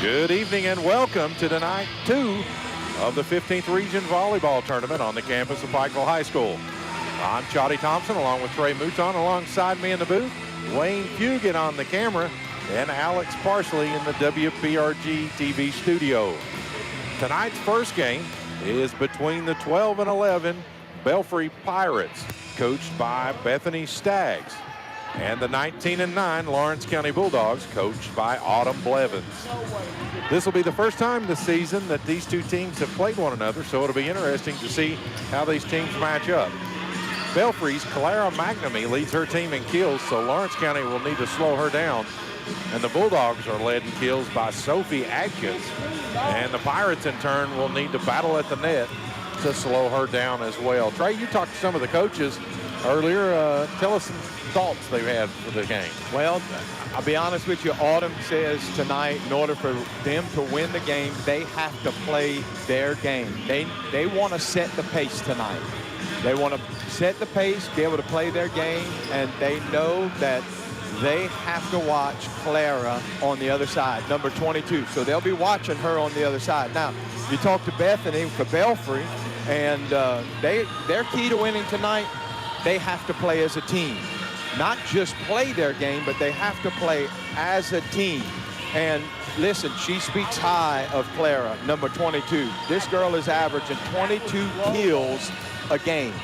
Good evening and welcome to night 2 of the 15th Region Volleyball Tournament on the campus of Pikeville High School. I'm Chotty Thompson along with Trey Mouton. Alongside me in the booth, Wayne Fugit on the camera and Alex Parsley in the WPRG TV studio. Tonight's first game is between the 12 and 11 Belfry Pirates, coached by Bethany Staggs, and the 19 and 9 Lawrence County Bulldogs, coached by Autumn Blevins. This will be the first time this season that these two teams have played one another, so it'll be interesting to see how these teams match up. Belfry's Clara McNamee leads her team in kills, so Lawrence County will need to slow her down. And the Bulldogs are led in kills by Sophie Adkins. And the Pirates, in turn, will need to battle at the net to slow her down as well. Trey, you talked to some of the coaches earlier. Tell us some thoughts they've had for the game. Well, I'll be honest with you. Autumn says tonight, in order for them to win the game, they have to play their game. They want to set the pace tonight. They want to set the pace, be able to play their game, and they know that they have to watch Clara on the other side, number 22. So they'll be watching her on the other side. Now, you talk to Bethany for Belfry, and their key to winning tonight, they have to play as a team. Not just play their game, but they have to play as a team. And listen, she speaks high of Clara, number 22. This girl is averaging 22 kills a game.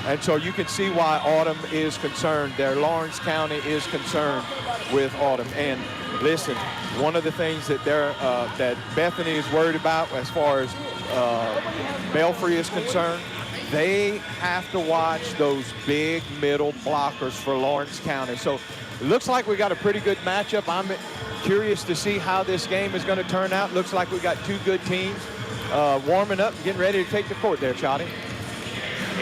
And so you can see why Autumn is concerned. Their Lawrence County is concerned with Autumn. And listen, one of the things that that Bethany is worried about as far as Belfry is concerned, they have to watch those big middle blockers for Lawrence County. So it looks like we got a pretty good matchup. I'm curious to see how this game is going to turn out. Looks like we got two good teams warming up, getting ready to take the court there, Chotty.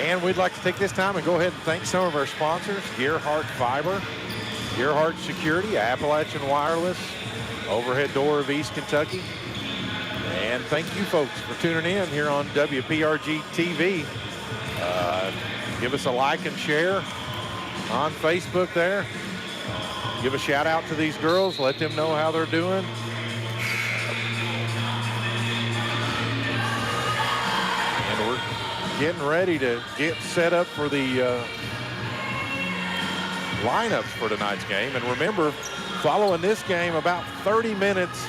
And we'd like to take this time and go ahead and thank some of our sponsors: Gearhart Fiber, Gearhart Security, Appalachian Wireless, Overhead Door of East Kentucky. And thank you folks for tuning in here on WPRG TV. Give us a like and share on Facebook there. Give a shout out to these girls. Let them know how they're doing. And we're getting ready to get set up for the lineups for tonight's game. And remember, following this game, about 30 minutes,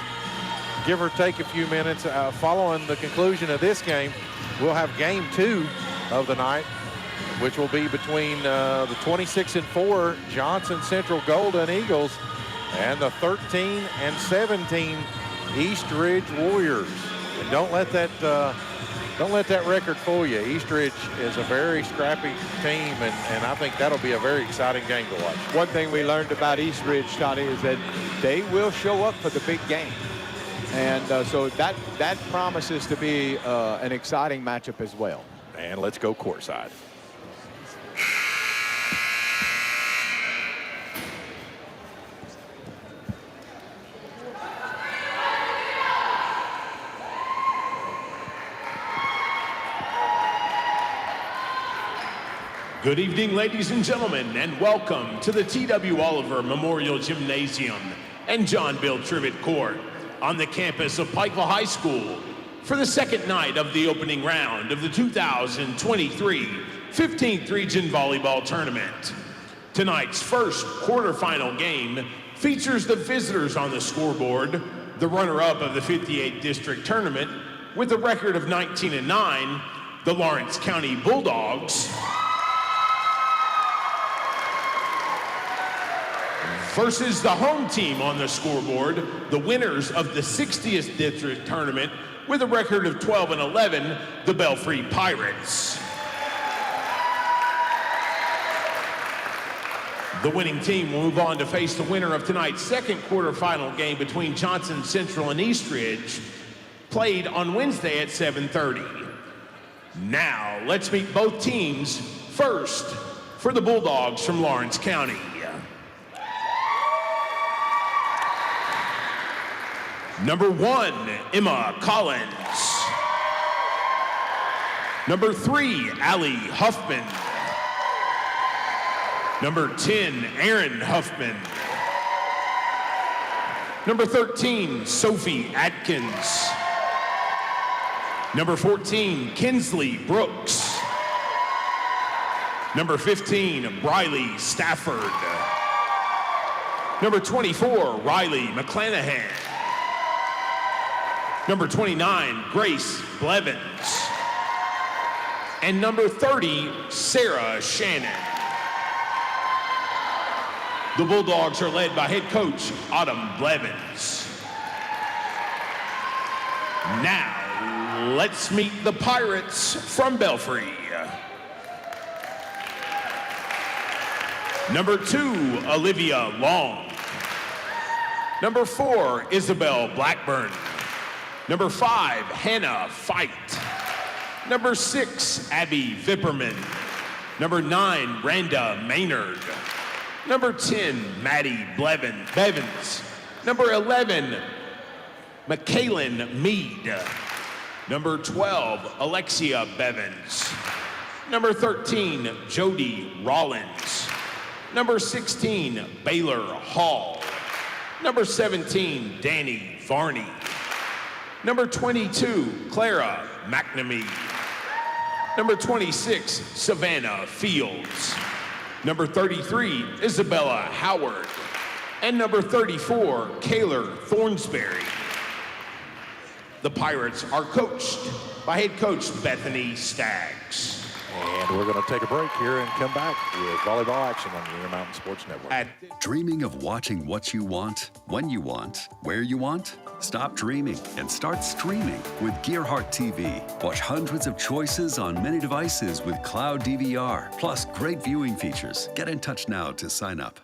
give or take a few minutes, following the conclusion of this game, we'll have game 2 of the night, which will be between the 26 and 4 Johnson Central Golden Eagles and the 13 and 17 East Ridge Warriors. And don't let that record fool you. East Ridge is a very scrappy team, and I think that'll be a very exciting game to watch. One thing we learned about East Ridge, Tony, is that they will show up for the big game. And so that promises to be an exciting matchup as well. And let's go courtside. Good evening, ladies and gentlemen, and welcome to the T.W. Oliver Memorial Gymnasium and John Bill Trivet Court on the campus of Pikeville High School for the second night of the opening round of the 2023 15th Region Volleyball Tournament. Tonight's first quarterfinal game features the visitors on the scoreboard, the runner-up of the 58th District Tournament with a record of 19 and 9, the Lawrence County Bulldogs, versus the home team on the scoreboard, the winners of the 60th District Tournament with a record of 12 and 11, the Belfry Pirates. The winning team will move on to face the winner of tonight's second quarterfinal game between Johnson Central and East Ridge, played on Wednesday at 7:30. Now, let's meet both teams. First, for the Bulldogs from Lawrence County. Number 1, Emma Collins. Number 3, Allie Huffman. Number 10, Aaron Huffman. Number 13, Sophie Atkins. Number 14, Kinsley Brooks. Number 15, Briley Stafford. Number 24, Riley McClanahan. Number 29, Grace Blevins. And number 30, Sarah Shannon. The Bulldogs are led by head coach Autumn Blevins. Now, let's meet the Pirates from Belfry. Number 2, Olivia Long. Number 4, Isabel Blackburn. Number 5, Hannah Fight. Number 6, Abby Vipperman. Number 9, Randa Maynard. Number 10, Maddie Bevins. Number 11, McKaylin Mead. Number 12, Alexia Bevins. Number 13, Jody Rollins. Number 16, Baylor Hall. Number 17, Danny Varney. Number 22, Clara McNamee. Number 26, Savannah Fields. Number 33, Isabella Howard. And number 34, Kaylor Thornsberry. The Pirates are coached by head coach Bethany Staggs. And we're going to take a break here and come back with volleyball action on the Intermountain Sports Network. Dreaming of watching what you want, when you want, where you want? Stop dreaming and start streaming with Gearhart TV. Watch hundreds of choices on many devices with Cloud DVR, plus great viewing features. Get in touch now to sign up.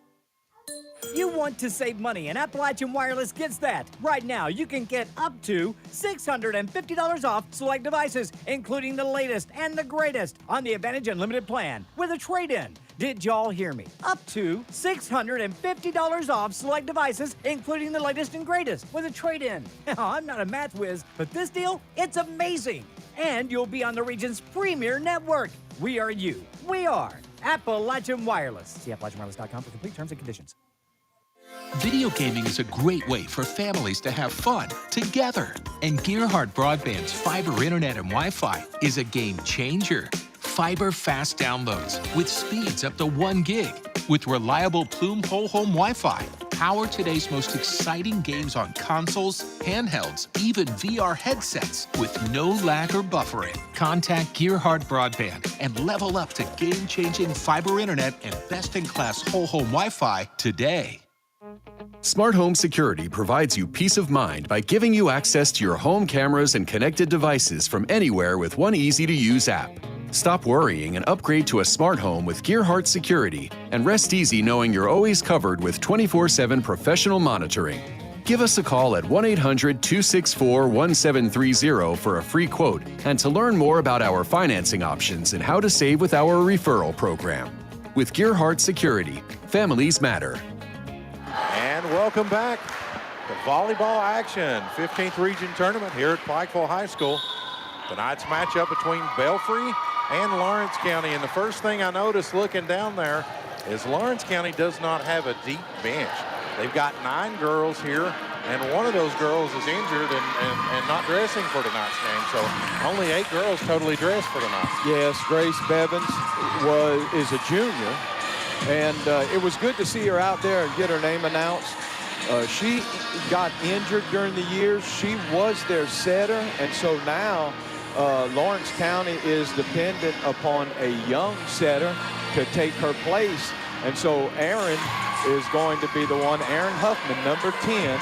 You want to save money, and Appalachian Wireless gets that. Right now, you can get up to $650 off select devices, including the latest and the greatest on the Advantage Unlimited plan with a trade-in. Did y'all hear me? Up to $650 off select devices, including the latest and greatest with a trade-in. I'm not a math whiz, but this deal, it's amazing. And you'll be on the region's premier network. We are you. We are Appalachian Wireless. See AppalachianWireless.com for complete terms and conditions. Video gaming is a great way for families to have fun together. And Gearhart Broadband's fiber internet and Wi-Fi is a game changer. Fiber fast downloads with speeds up to 1 gig with reliable Plume Whole Home Wi-Fi. Power today's most exciting games on consoles, handhelds, even VR headsets with no lag or buffering. Contact Gearhart Broadband and level up to game-changing fiber internet and best-in-class whole home Wi-Fi today. Smart Home Security provides you peace of mind by giving you access to your home cameras and connected devices from anywhere with one easy-to-use app. Stop worrying and upgrade to a smart home with Gearhart Security and rest easy knowing you're always covered with 24/7 professional monitoring. Give us a call at 1-800-264-1730 for a free quote and to learn more about our financing options and how to save with our referral program. With Gearhart Security, families matter. And welcome back to volleyball action. 15th Region Tournament here at Pikeville High School. Tonight's matchup between Belfry and Lawrence County. And the first thing I noticed looking down there is Lawrence County does not have a deep bench. They've got 9 girls here, and one of those girls is injured and not dressing for tonight's game. So only 8 girls totally dressed for tonight. Yes, Grace Bevins is a junior. And it was good to see her out there and get her name announced. She got injured during the year. She was their setter. And so now Lawrence County is dependent upon a young setter to take her place. And so Aaron is going to be the one. Aaron Huffman, number 10.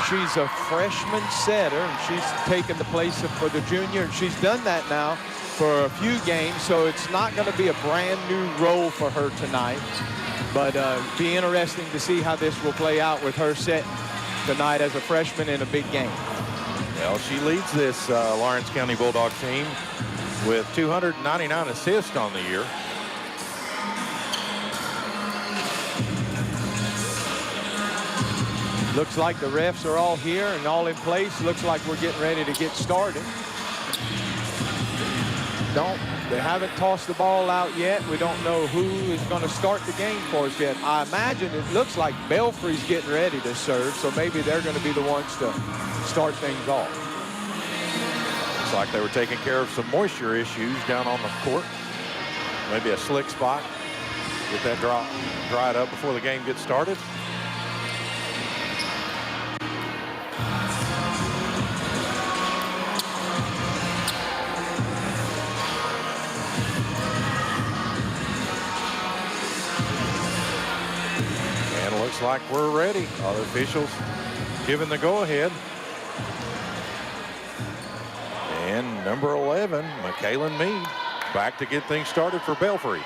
She's a freshman setter, and she's taken the place for the junior. And she's done that now for a few games, so it's not going to be a brand new role for her tonight. But be interesting to see how this will play out with her setting tonight as a freshman in a big game. Well, she leads this Lawrence County Bulldog team with 299 assists on the year. Looks like the refs are all here and all in place. Looks like we're getting ready to get started. Don't They haven't tossed the ball out yet. We don't know who is going to start the game for us yet. I imagine it looks like Belfry's getting ready to serve, so maybe they're going to be the ones to start things off. Looks like they were taking care of some moisture issues down on the court. Maybe a slick spot. Get that dried up before the game gets started. Looks like we're ready. All the officials giving the go-ahead. And number 11, McKaylin Mead, back to get things started for Belfry.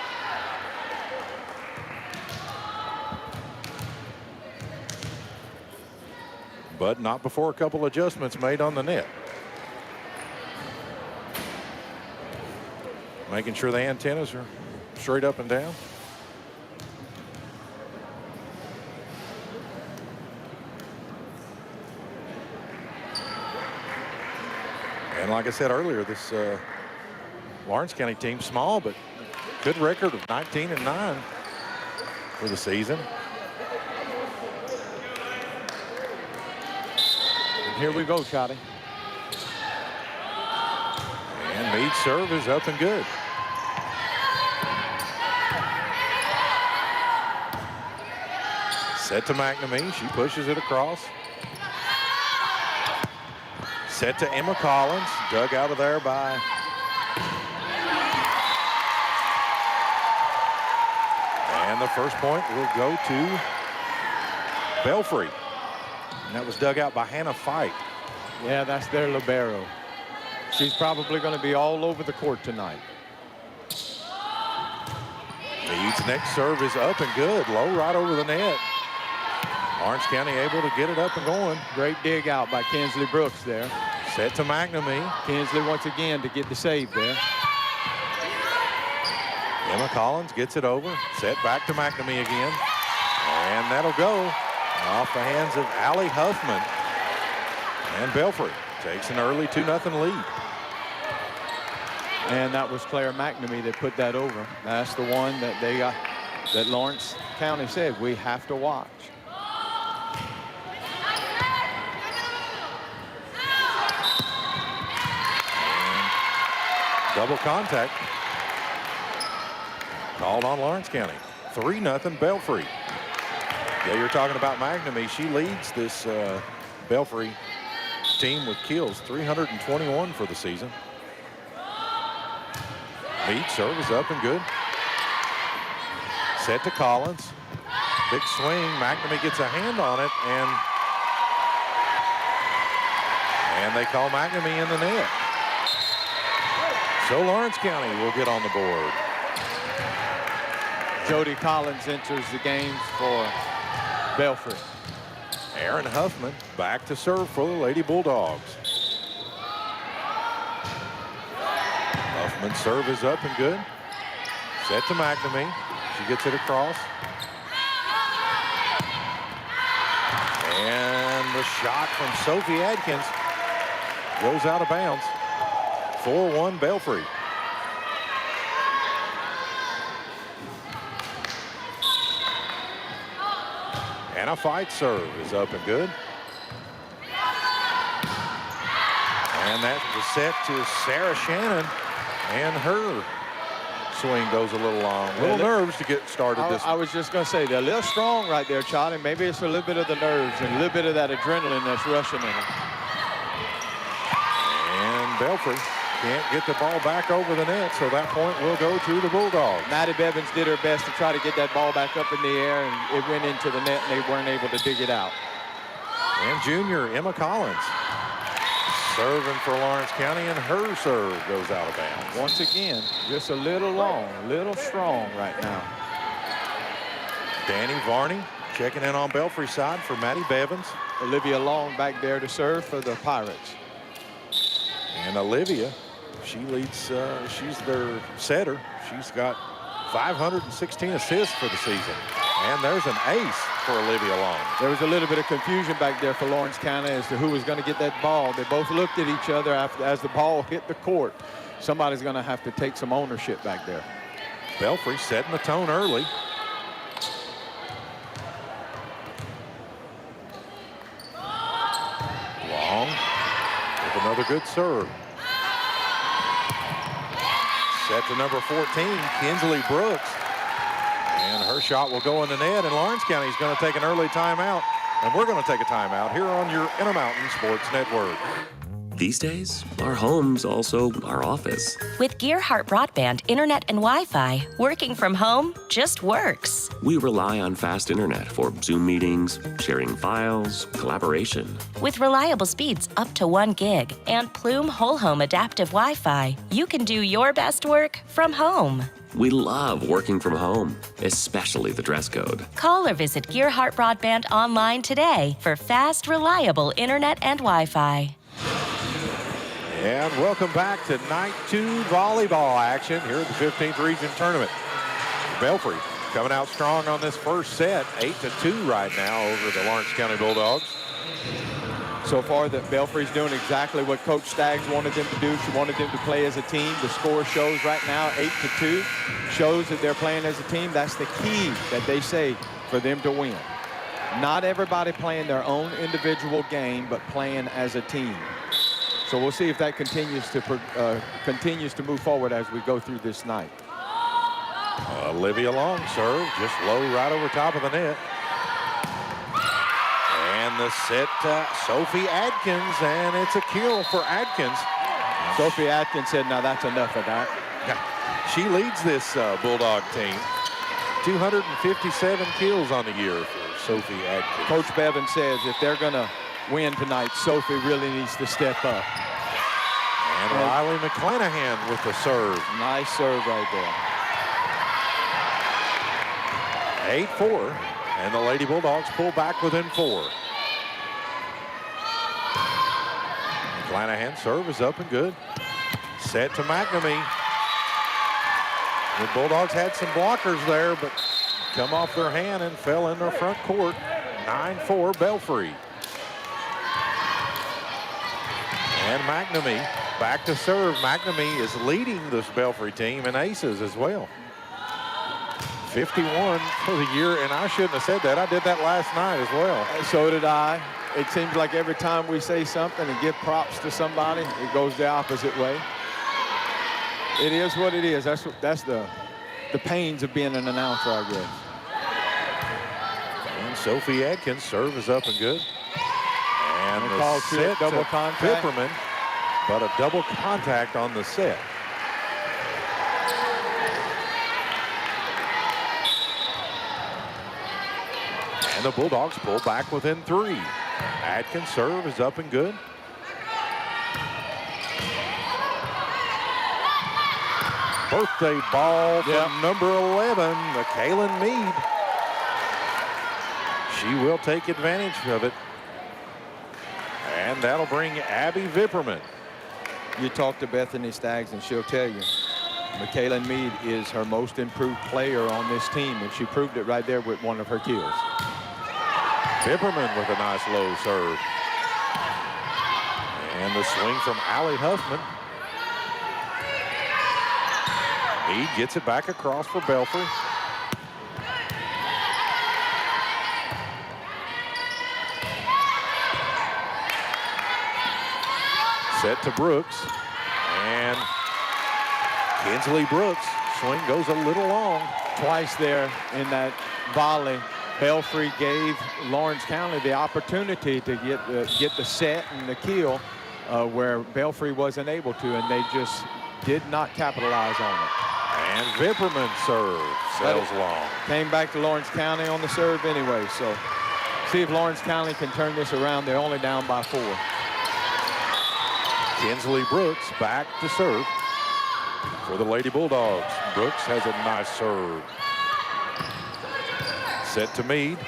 But not before a couple adjustments made on the net. Making sure the antennas are straight up and down. And like I said earlier, this Lawrence County team, small, but good record of 19-9 for the season. And here we go, Scotty. And Mead's serve is up and good. Set to McNamee. She pushes it across. Set to Emma Collins, dug out of there by and the first point will go to Belfry. And that was dug out by Hannah Fight. Yeah, that's their libero. She's probably going to be all over the court tonight. Mead's next serve is up and good, low right over the net. Lawrence County able to get it up and going. Great dig out by Kinsley Brooks there. Set to McNamee. Kinsley once again to get the save there. Emma Collins gets it over. Set back to McNamee again. And that'll go off the hands of Allie Huffman. And Belfry takes an early 2-0 lead. And that was Claire McNamee that put that over. That's the one that they got, that Lawrence County said we have to watch. Double contact called on Lawrence County. 3-0 Belfry. Yeah, you're talking about McNamee. She leads this Belfry team with kills, 321 for the season. Mead serve is up and good. Set to Collins. Big swing. McNamee gets a hand on it, and they call McNamee in the net. So Lawrence County will get on the board. Jody Collins enters the game for Belfry. Aaron Huffman back to serve for the Lady Bulldogs. Huffman's serve is up and good. Set to McNamee. She gets it across. And the shot from Sophie Adkins goes out of bounds. 4-1 Belfry. And a fight serve is up and good. And that was set to Sarah Shannon, and her swing goes a little long. A little nerves to get started this. I was just going to say, they're a little strong right there, Charlie. Maybe it's a little bit of the nerves and a little bit of that adrenaline that's rushing in them. And Belfry can't get the ball back over the net, so that point will go to the Bulldogs. Maddie Bevins did her best to try to get that ball back up in the air, and it went into the net, and they weren't able to dig it out. And junior Emma Collins serving for Lawrence County, and her serve goes out of bounds. Once again, just a little long, a little strong right now. Danny Varney checking in on Belfry's side for Maddie Bevins. Olivia Long back there to serve for the Pirates. And Olivia, she leads, she's their setter. She's got 516 assists for the season. And there's an ace for Olivia Long. There was a little bit of confusion back there for Lawrence County as to who was going to get that ball. They both looked at each other as the ball hit the court. Somebody's going to have to take some ownership back there. Belfry setting the tone early. Long with another good serve. Set to number 14, Kinsley Brooks. And her shot will go in the net, and Lawrence County is going to take an early timeout. And we're going to take a timeout here on your Intermountain Sports Network. These days, our home's also our office. With Gearhart Broadband, Internet, and Wi-Fi, working from home just works. We rely on fast internet for Zoom meetings, sharing files, collaboration. With reliable speeds up to 1 gig and Plume Whole Home Adaptive Wi-Fi, you can do your best work from home. We love working from home, especially the dress code. Call or visit Gearhart Broadband online today for fast, reliable Internet and Wi-Fi. And welcome back to night 2 volleyball action here at the 15th Region Tournament. Belfry coming out strong on this first set, 8-2 right now over the Lawrence County Bulldogs. So far, that Belfry's doing exactly what Coach Staggs wanted them to do. She wanted them to play as a team. The score shows right now 8-2, shows that they're playing as a team. That's the key that they say for them to win. Not everybody playing their own individual game, but playing as a team. So we'll see if that continues to move forward as we go through this night. Olivia Long serve, just low right over top of the net. And the set to Sophie Adkins, and it's a kill for Adkins. Sophie Adkins said, now that's enough of that. She leads this Bulldog team. 257 kills on the year for Sophie Adkins. Coach Bevan says if they're going to win tonight, Sophie really needs to step up. And Riley McClanahan with the serve. Nice serve right there. 8-4, and the Lady Bulldogs pull back within 4. McClanahan serve is up and good. Set to McNamee. The Bulldogs had some blockers there, but come off their hand and fell in their front court. 9-4 Belfry. And McNamee back to serve. McNamee is leading this Belfry team in aces as well. 51 for the year, and I shouldn't have said that. I did that last night as well. So did I. It seems like every time we say something and give props to somebody, it goes the opposite way. It is what it is. That's the pains of being an announcer, I guess. And Sophie Adkins' serve is up and good. And the call set to double contact. Pipperman, but a double contact on the set. And the Bulldogs pull back within 3. Adkins' serve is up and good. Birthday ball from number 11, Kaylin Mead. She will take advantage of it. And that'll bring Abby Vipperman. You talk to Bethany Staggs and she'll tell you, Kaylin Mead is her most improved player on this team, and she proved it right there with one of her kills. Vipperman with a nice low serve. And the swing from Allie Huffman. Mead gets it back across for Belfry. Set to Brooks. And Kinsley Brooks. Swing goes a little long. Twice there in that volley, Belfry gave Lawrence County the opportunity to get the set and the kill where Belfry wasn't able to, and they just did not capitalize on it. And Vipperman serve settles long. Came back to Lawrence County on the serve anyway, so see if Lawrence County can turn this around. They're only down by 4. Kinsley Brooks back to serve for the Lady Bulldogs. Brooks has a nice serve. Set to Mead.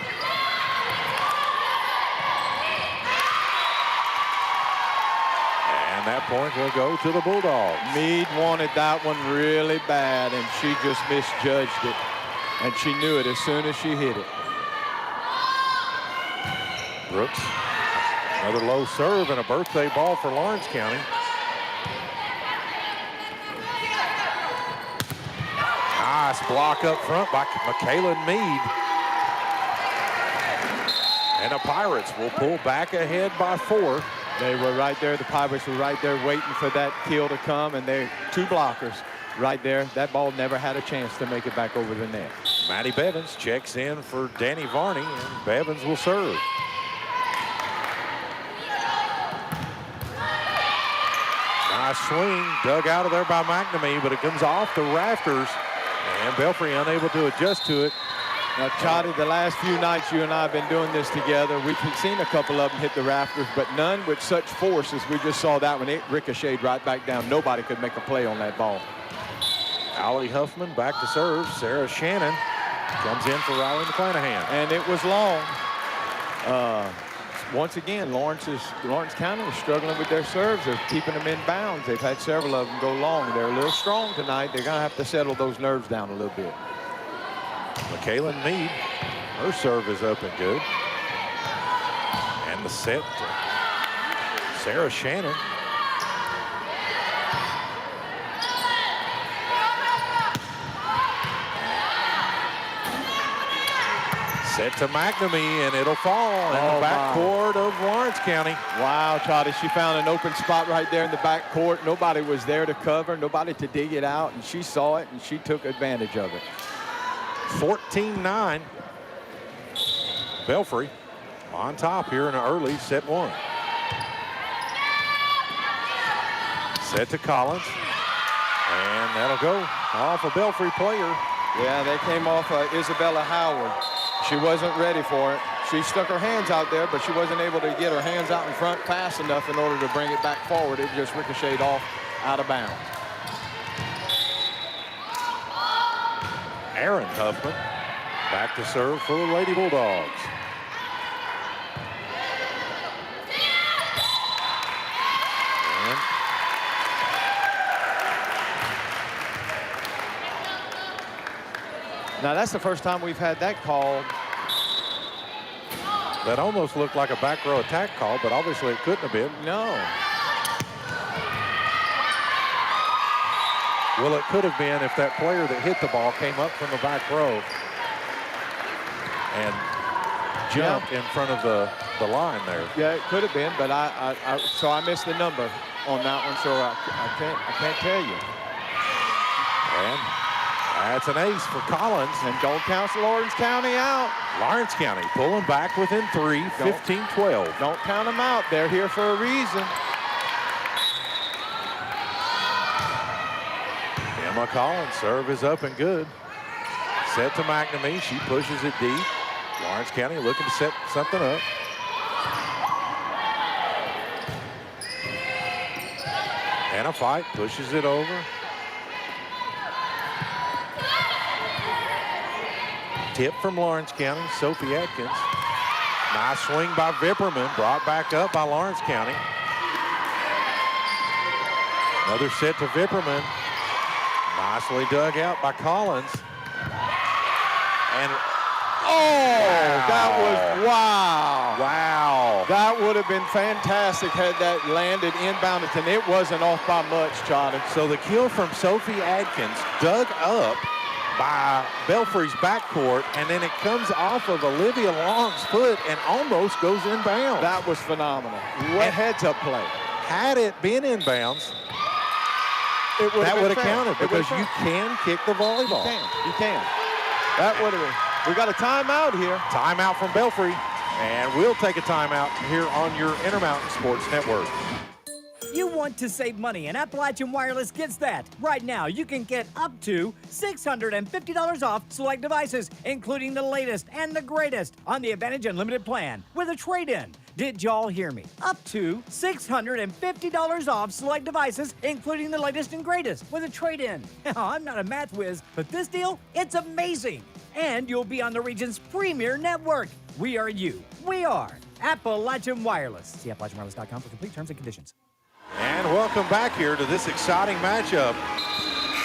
And that point will go to the Bulldogs. Mead wanted that one really bad, and she just misjudged it. And she knew it as soon as she hit it. Brooks, another low serve and a birthday ball for Lawrence County. Nice block up front by Michaela Mead. And the Pirates will pull back ahead by 4. They were right there. The Pirates were right there waiting for that kill to come, and they're 2 blockers right there. That ball never had a chance to make it back over the net. Maddie Bevins checks in for Danny Varney, and Bevins will serve. Nice swing, dug out of there by McNamee, but it comes off the rafters, and Belfry unable to adjust to it. Now, Chotty, the last few nights you and I have been doing this together, we've seen a couple of them hit the rafters, but none with such force as we just saw that one. It ricocheted right back down. Nobody could make a play on that ball. Allie Huffman back to serve. Sarah Shannon comes in for Riley McClanahan. And it was long. Once again, Lawrence County is struggling with their serves. They're keeping them in bounds. They've had several of them go long. They're a little strong tonight. They're going to have to settle those nerves down a little bit. Michaela Mead, her serve is up and good. And the set to Sarah Shannon. Set to McNamee, and it'll fall in the backcourt of Lawrence County. Wow, Toddy, she found an open spot right there in the backcourt. Nobody was there to cover, nobody to dig it out, and she saw it, and she took advantage of it. 14-9. Belfry on top here in the early set 1. Set to Collins, and that'll go off a Belfry player. Yeah, they came off Isabella Howard. She wasn't ready for it. She stuck her hands out there, but she wasn't able to get her hands out in front fast enough in order to bring it back forward. It just ricocheted off out of bounds. Aaron Huffman back to serve for the Lady Bulldogs. Now, that's the first time we've had that called. That almost looked like a back row attack call, but obviously it couldn't have been. No. Well, it could have been if that player that hit the ball came up from the back row and jumped in front of the line there. Yeah, it could have been, but so I missed the number on that one, so I can't tell you. And that's an ace for Collins. And don't count Lawrence County out. Lawrence County pulling back within 3, 15-12. Don't count them out. They're here for a reason. Emma Collins' serve is up and good. Set to McNamee. She pushes it deep. Lawrence County looking to set something up. And a fight, pushes it over. Tip from Lawrence County, Sophie Atkins. Nice swing by Vipperman, brought back up by Lawrence County. Another set to Vipperman. Nicely dug out by Collins. And wow. That was wow. Wow. That would have been fantastic had that landed inbound, and it wasn't off by much, Charlie. So the kill from Sophie Atkins dug up by Belfry's backcourt, and then it comes off of Olivia Long's foot and almost goes inbounds. That was phenomenal. What heads-up play. Had it been inbounds, that would have counted because you can kick the volleyball. You can. That would have been. We got a timeout here. Timeout from Belfry, and we'll take a timeout here on your Intermountain Sports Network. You want to save money, and Appalachian Wireless gets that. Right now, you can get up to $650 off select devices, including the latest and the greatest on the Advantage Unlimited plan with a trade-in. Did y'all hear me? Up to $650 off select devices, including the latest and greatest with a trade-in. Now, I'm not a math whiz, but this deal, it's amazing. And you'll be on the region's premier network. We are you. We are Appalachian Wireless. See AppalachianWireless.com for complete terms and conditions. And welcome back here to this exciting matchup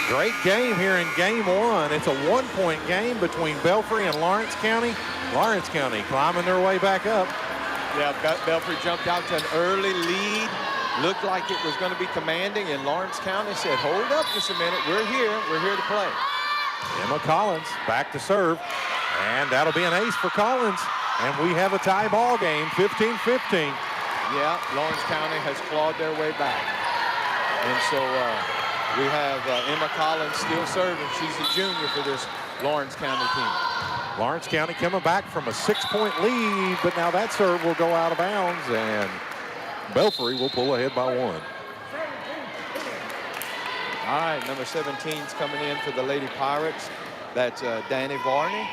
Great game here in game one. It's a 1-point game between Belfry and Lawrence County. Lawrence County climbing their way back up. Yeah, Belfry jumped out to an early lead. Looked like it was going to be commanding, and Lawrence County said, hold up just a minute. We're here to play. Emma Collins back to serve, and that'll be an ace for Collins. And we have a tie ball game, 15-15. Yeah, Lawrence County has clawed their way back. And so we have Emma Collins still serving. She's a junior for this Lawrence County team. Lawrence County coming back from a 6-point lead, but now that serve will go out of bounds, and Belfry will pull ahead by 1. All right, number 17's coming in for the Lady Pirates. That's Danny Varney.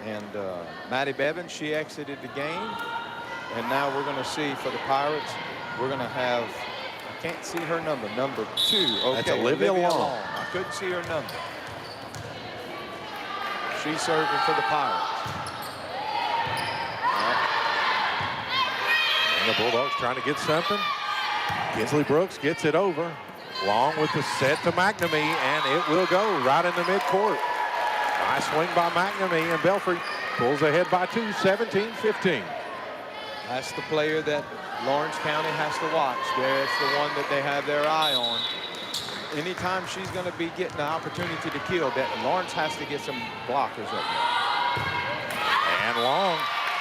And Maddie Bevins, she exited the game. And now we're going to see for the Pirates, we're going to have, I can't see her number 2. Okay, that's Olivia Long. I couldn't see her number. She's serving for the Pirates. And the Bulldogs trying to get something. Kinsley Brooks gets it over. Long with the set to McNamee, and it will go right in the midcourt. Nice swing by McNamee, and Belfry pulls ahead by 2, 17-15. That's the player that Lawrence County has to watch. There's the one that they have their eye on. Anytime she's going to be getting the opportunity to kill, that Lawrence has to get some blockers up there. And Long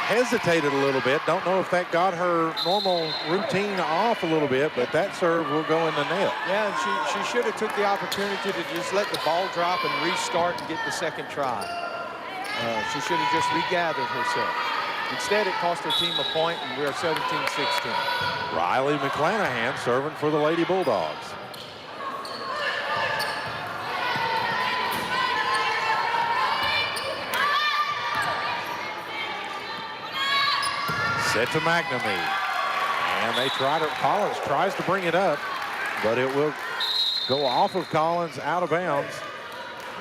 hesitated a little bit. Don't know if that got her normal routine off a little bit, but that serve will go in the net. Yeah, and she should have took the opportunity to just let the ball drop and restart and get the second try. She should have just regathered herself. Instead, it cost her team a point, and we're 17-16. Riley McClanahan serving for the Lady Bulldogs. Set to McNamee, and they Collins tries to bring it up, but it will go off of Collins, out of bounds.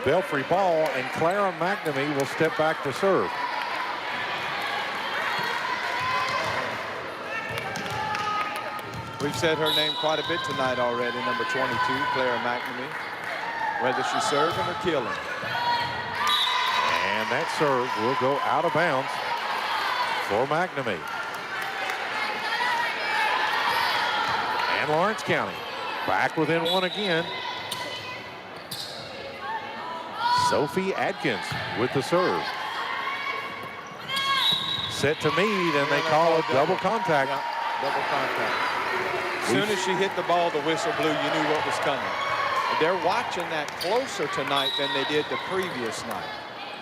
Belfry ball, and Clara McNamee will step back to serve. We've said her name quite a bit tonight already, number 22, Clara McNamee, whether she's serving or killing. And that serve will go out of bounds for McNamee. And Lawrence County back within 1 again. Sophie Adkins with the serve. Set to Meade, and they call it double contact. Yeah, double contact. As soon as she hit the ball, the whistle blew, you knew what was coming. They're watching that closer tonight than they did the previous night.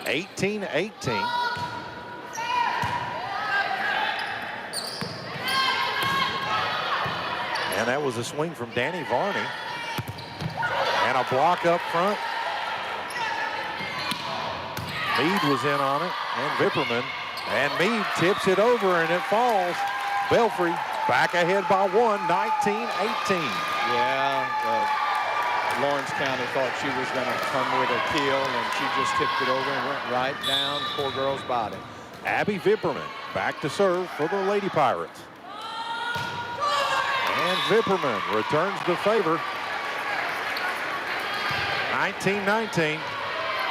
18-18. And that was a swing from Danny Varney. And a block up front. Meade was in on it, and Vipperman. And Meade tips it over, and it falls. Belfry back ahead by 1, 19-18. Yeah, Lawrence County thought she was going to come with a kill, and she just tipped it over and went right down poor girl's body. Abby Vipperman back to serve for the Lady Pirates. And Vipperman returns the favor. 19-19.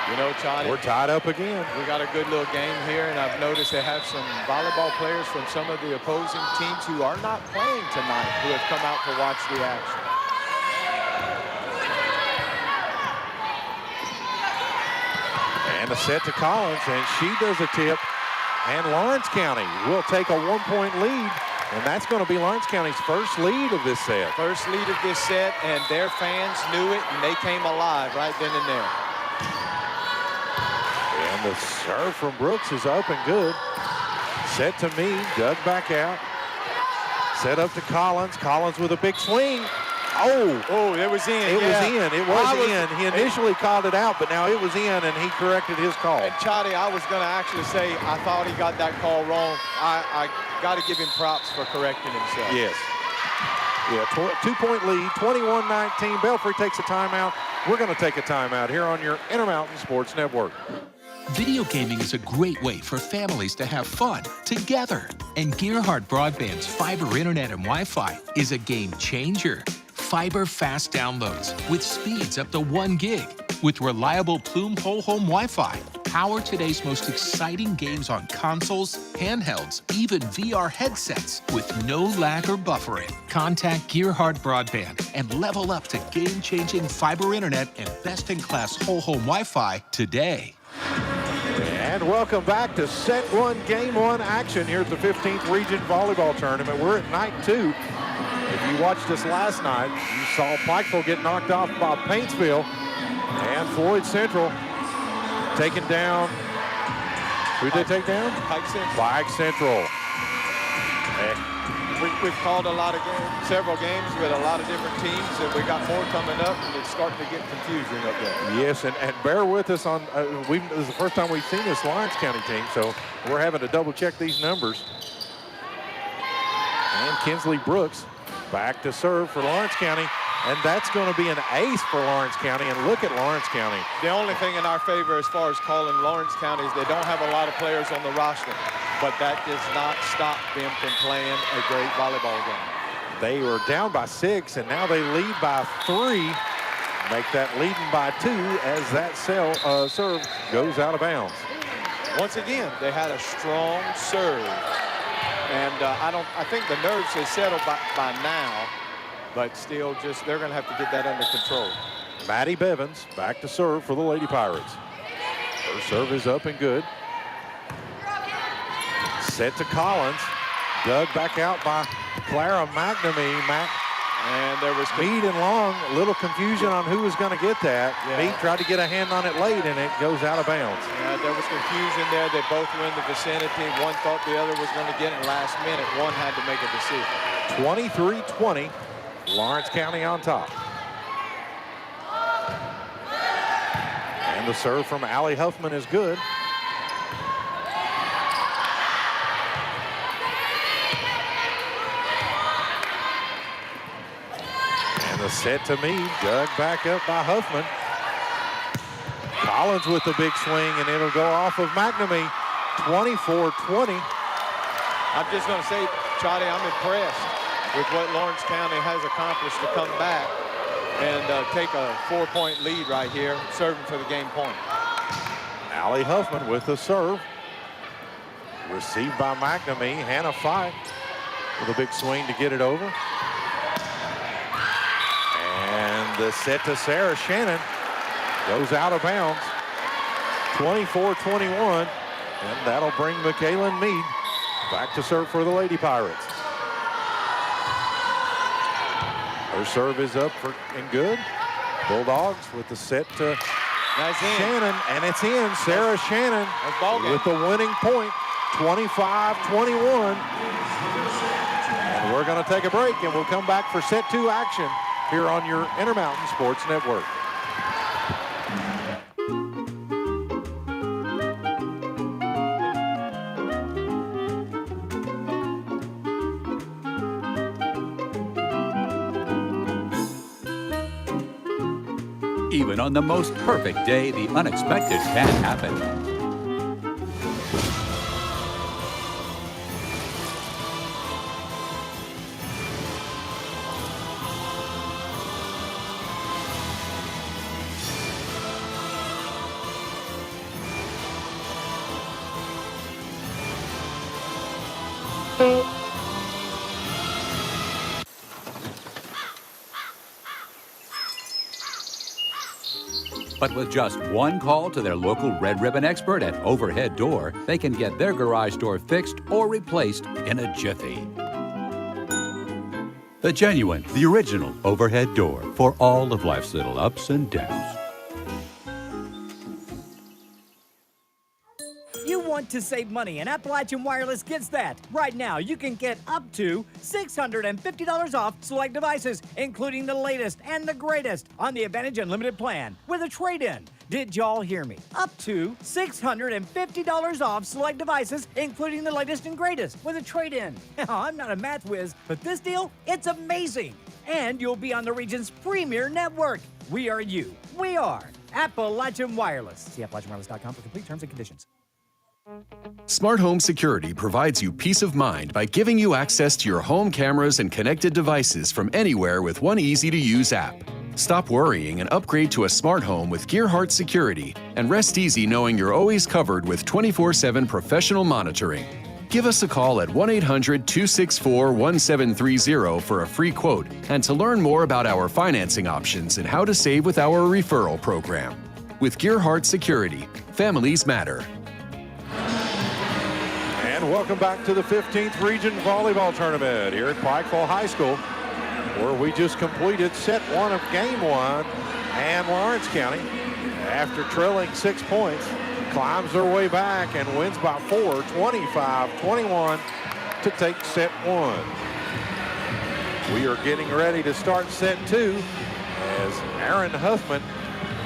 You know, Todd, we're tied up again. We got a good little game here, and I've noticed they have some volleyball players from some of the opposing teams who are not playing tonight who have come out to watch the action. And a set to Collins, and she does a tip. And Lawrence County will take a 1-point lead. And that's going to be Lawrence County's first lead of this set. First lead of this set, and their fans knew it, and they came alive right then and there. And the serve from Brooks is up and good. Set to Meade, dug back out. Set up to Collins. Collins with a big swing. Oh, it was in. It was in. It was in. He initially called it out, but now it was in, and he corrected his call. And Chotty, I was going to actually say I thought he got that call wrong. I got to give him props for correcting himself. Yes. Yeah, 2-point lead, 21-19. Belfry takes a timeout. We're going to take a timeout here on your Intermountain Sports Network. Video gaming is a great way for families to have fun together. And Gearhart Broadband's fiber internet and Wi-Fi is a game changer. fiber fast downloads with speeds up to 1 gig. With reliable Plume whole home Wi-Fi, power today's most exciting games on consoles, handhelds, even VR headsets with no lag or buffering. Contact Gearhart Broadband and level up to game-changing fiber internet and best-in-class whole home Wi-Fi today. And welcome back to set one, game one action here at the 15th Region Volleyball Tournament. We're at night 2. If you watched us last night, you saw Pikeville get knocked off by Paintsville and Floyd Central taken down. Who'd they take down? Pike Central. Pike Central. We've called a lot of games, several games with a lot of different teams, and we got more coming up, and it's starting to get confusing up there. Yes, and bear with us on, this is the first time we've seen this Lawrence County team, so we're having to double check these numbers. And Kinsley Brooks back to serve for Lawrence County, and that's going to be an ace for Lawrence County, and look at Lawrence County. The only thing in our favor as far as calling Lawrence County is they don't have a lot of players on the roster, but that does not stop them from playing a great volleyball game. They were down by 6, and now they lead by 3. Make that leading by 2 as that serve goes out of bounds. Once again, they had a strong serve, and I think the nerves have settled by now, but still just they're going to have to get that under control. Maddie Bevins back to serve for the Lady Pirates. Her serve is up and good. Set to Collins. Dug back out by Clara McNamee. And there was Meade and Long, a little confusion on who was going to get that. Yeah. Meade tried to get a hand on it late, and it goes out of bounds. There was confusion there. They both were in the vicinity. One thought the other was going to get it last minute. One had to make a decision. 23-20, Lawrence County on top. And the serve from Allie Huffman is good. The set to Meade, dug back up by Huffman. Collins with the big swing, and it'll go off of McNamee. 24-20. I'm just going to say, Chotty, I'm impressed with what Lawrence County has accomplished to come back and take a 4-point lead right here, serving for the game point. Allie Huffman with the serve. Received by McNamee. Hannah Fife with a big swing to get it over. And the set to Sarah Shannon goes out of bounds. 24-21. And that'll bring McKaylin Meade back to serve for the Lady Pirates. Her serve is up and good. Bulldogs with the set to Shannon, and it's in. Sarah Shannon with the winning point. 25-21. And we're going to take a break, and we'll come back for set 2 action here on your Intermountain Sports Network. Even on the most perfect day, the unexpected can happen. But with just one call to their local Red Ribbon expert at Overhead Door, they can get their garage door fixed or replaced in a jiffy. The genuine, the original Overhead Door for all of life's little ups and downs. You want to save money, and Appalachian Wireless gets that. Right now, you can get up to $650 off select devices, including the latest and the greatest on the Advantage Unlimited plan with a trade-in. Did y'all hear me? Up to $650 off select devices, including the latest and greatest with a trade-in. I'm not a math whiz, but this deal, it's amazing. And you'll be on the region's premier network. We are you. We are Appalachian Wireless. See AppalachianWireless.com for complete terms and conditions. Smart Home Security provides you peace of mind by giving you access to your home cameras and connected devices from anywhere with one easy-to-use app. Stop worrying and upgrade to a smart home with Gearhart Security, and rest easy knowing you're always covered with 24/7 professional monitoring. Give us a call at 1-800-264-1730 for a free quote and to learn more about our financing options and how to save with our referral program. With Gearhart Security, families matter. And welcome back to the 15th Region Volleyball Tournament here at Pikeville High School, where we just completed set 1 of game 1, and Lawrence County, after trailing 6 points, climbs their way back and wins by 4, 25-21 to take set 1. We are getting ready to start set 2 as Aaron Huffman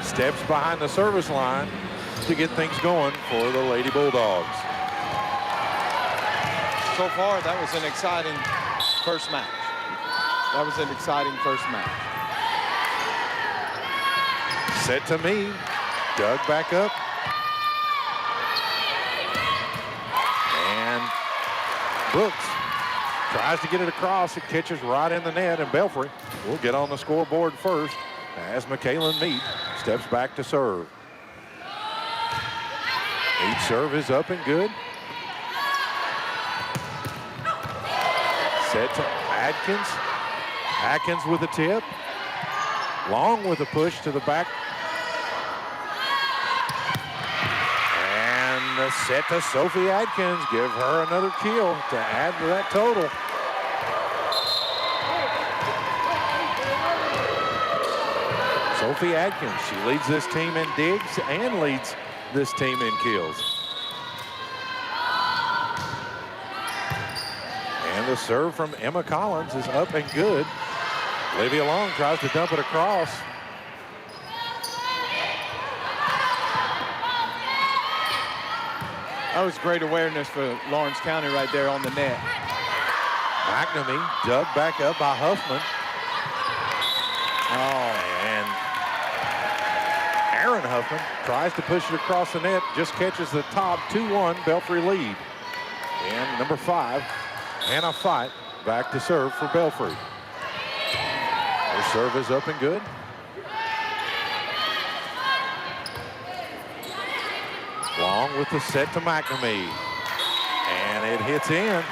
steps behind the service line to get things going for the Lady Bulldogs. So far, that was an exciting first match. That was an exciting first match. Set to me. Dug back up. And Brooks tries to get it across. It catches right in the net, and Belfry will get on the scoreboard first as McKaylin Mead steps back to serve. Mead's serve is up and good. Set to Adkins. Atkins with a tip. Long with a push to the back. And a set to Sophie Adkins. Give her another kill to add to that total. Sophie Adkins, she leads this team in digs and leads this team in kills. And the serve from Emma Collins is up and good. Olivia Long tries to dump it across. That was great awareness for Lawrence County right there on the net. McNamee dug back up by Huffman. Oh, and Aaron Huffman tries to push it across the net, just catches the top. 2-1 Belfry lead. And number 5, Hannah Fight, back to serve for Belfry. Her serve is up and good. Long with the set to McNamee. And it hits in.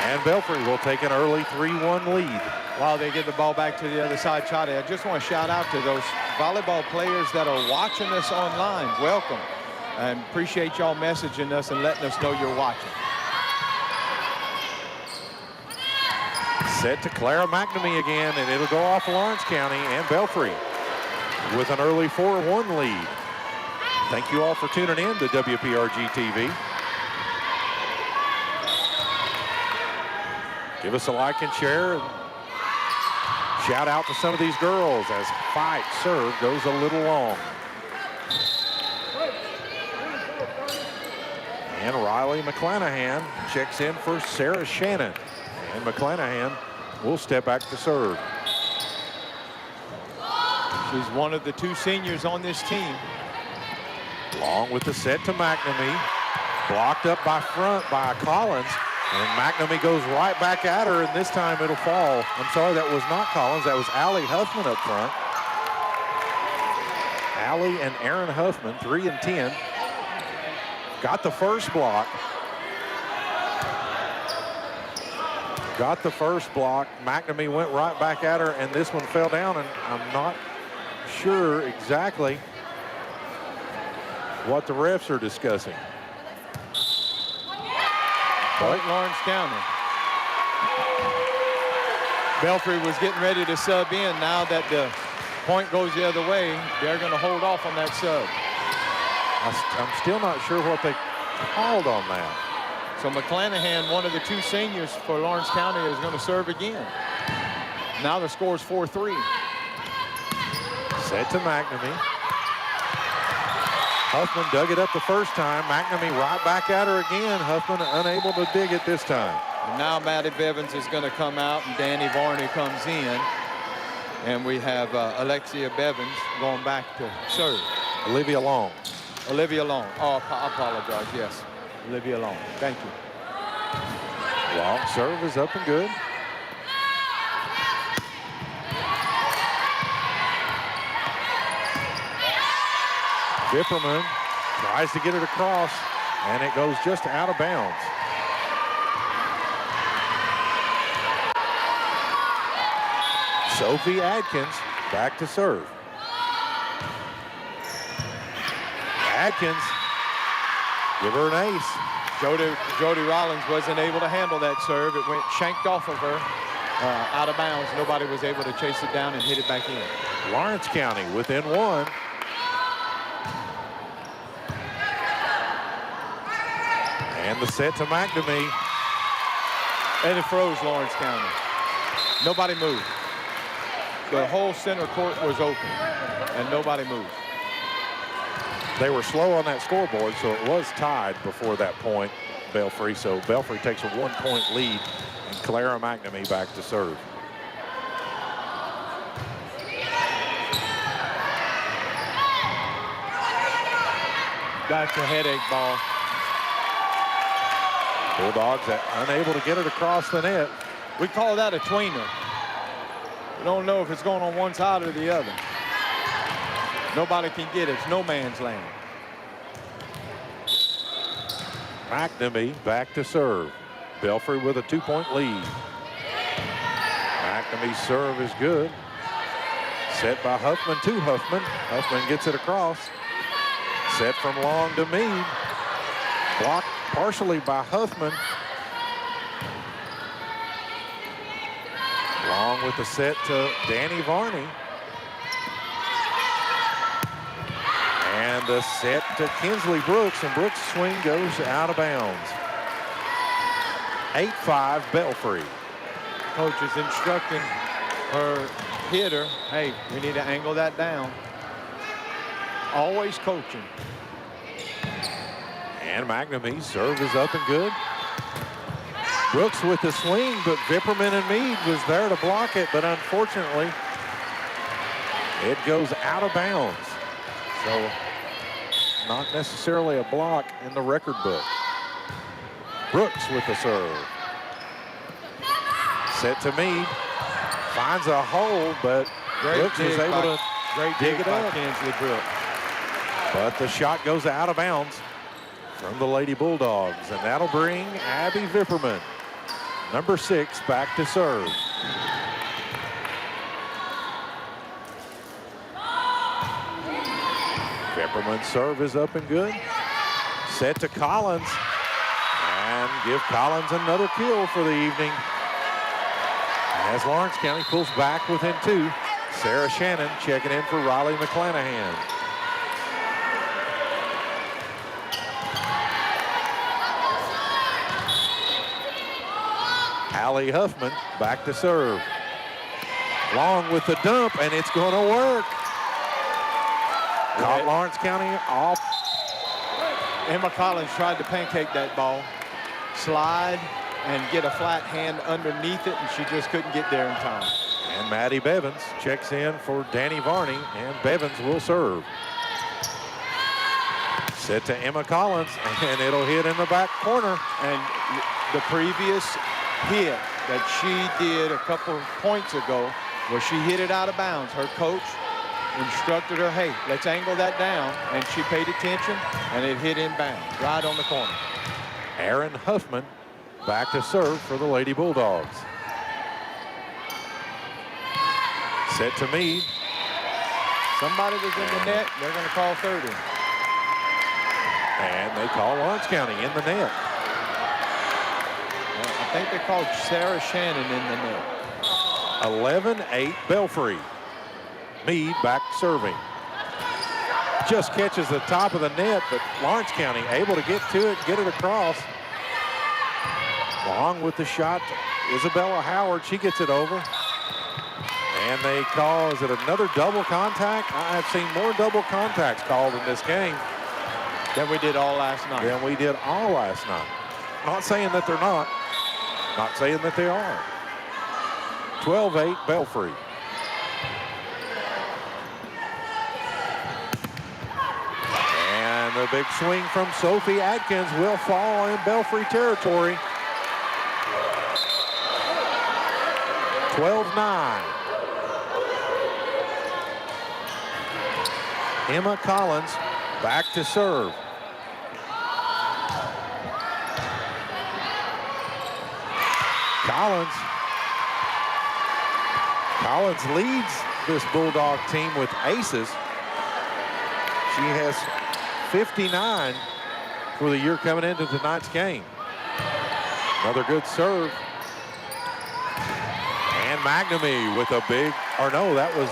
And Belfry will take an early 3-1 lead. While they get the ball back to the other side, Chotty, I just want to shout out to those volleyball players that are watching us online. Welcome. And appreciate y'all messaging us and letting us know you're watching. Set to Clara McNamee again, and it'll go off Lawrence County and Belfry with an early 4-1 lead. Thank you all for tuning in to WPRG TV. Give us a like and share. And shout out to some of these girls as Fight serve goes a little long. And Riley McClanahan checks in for Sarah Shannon. And McClanahan will step back to serve. She's one of the 2 seniors on this team. Long with the set to McNamee. Blocked up by front by Collins. And McNamee goes right back at her, and this time it'll fall. I'm sorry, that was not Collins. That was Allie Huffman up front. Allie and Aaron Huffman, 3 and 10. Got the first block. Got the first block. McNamee went right back at her, and this one fell down, and I'm not sure exactly what the refs are discussing. Point Lawrence County. Belfry was getting ready to sub in. Now that the point goes the other way, they're going to hold off on that sub. I'm still not sure what they called on that. So McClanahan, one of the 2 seniors for Lawrence County, is going to serve again. Now the score is 4-3. Set to McNamee. Huffman dug it up the first time. McNamee right back at her again. Huffman unable to dig it this time. And now Maddie Bevins is going to come out, and Danny Varney comes in. And we have Alexia Bevins going back to serve. Olivia Long Olivia Long. Oh, I apologize. Yes, Olivia Long. Thank you. Long serve is up and good. Vipperman tries to get it across, and it goes just out of bounds. Sophie Adkins back to serve. Adkins, give her an ace. Jody Rollins wasn't able to handle that serve. It went shanked off of her, out of bounds. Nobody was able to chase it down and hit it back in. Lawrence County within one. And the set to McNamee. And it froze Lawrence County. Nobody moved. The whole center court was open, and nobody moved. They were slow on that scoreboard, so it was tied before that point, Belfry. So Belfry takes a 1-point lead, and Clara McNamee back to serve. That's a headache ball. Bulldogs unable to get it across the net. We call that a tweener. We don't know if it's going on one side or the other. Nobody can get it. It's no man's land. McNamee back to serve. Belfry with a 2-point lead. McNamee's serve is good. Set by Huffman to Huffman. Huffman gets it across. Set from Long to Meade. Blocked partially by Huffman. Long with the set to Danny Varney. And the set to Kinsley Brooks, and Brooks' swing goes out of bounds. 8-5 Belfry. Coach is instructing her hitter, hey, we need to angle that down. Always coaching. And McNamee's serve is up and good. Brooks with the swing, but Vipperman and Meade was there to block it, but unfortunately, it goes out of bounds. So, not necessarily a block in the record book. Brooks with the serve. Set to Meade. Finds a hole, but Brooks was able to dig it up. Kinsley Brooks. But the shot goes out of bounds from the Lady Bulldogs, and that'll bring Abby Vipperman, number 6, back to serve. Vipperman's serve is up and good. Set to Collins, and give Collins another kill for the evening. As Lawrence County pulls back within 2, Sarah Shannon checking in for Riley McClanahan. Allie Huffman back to serve. Long with the dump, and it's going to work. Caught Lawrence County off. Emma Collins tried to pancake that ball, slide, and get a flat hand underneath it, and she just couldn't get there in time. And Maddie Bevins checks in for Danny Varney, and Bevins will serve. Set to Emma Collins, and it'll hit in the back corner. And the previous hit that she did a couple points ago, where she hit it out of bounds, her coach instructed her, hey, let's angle that down, and she paid attention, and it hit inbound, right on the corner. Aaron Huffman back to serve for the Lady Bulldogs. Set to Meade. Somebody was in the net, they're going to call 30. And they call Lawrence County in the net. I think they called Sarah Shannon in the net. 11-8 Belfry. Meade back serving. Just catches the top of the net, but Lawrence County able to get to it, get it across. Long with the shot, Isabella Howard, she gets it over. And they call, is it another double contact? I have seen more double contacts called in this game than we did all last night. Not saying that they're not. Not saying that they are. 12-8 Belfry. And the The big swing from Sophie Adkins will fall in Belfry territory. 12-9. Emma Collins back to serve. Collins leads this Bulldog team with aces. She has 59 for the year coming into tonight's game. Another good serve. And McNamee with a big, or no, that was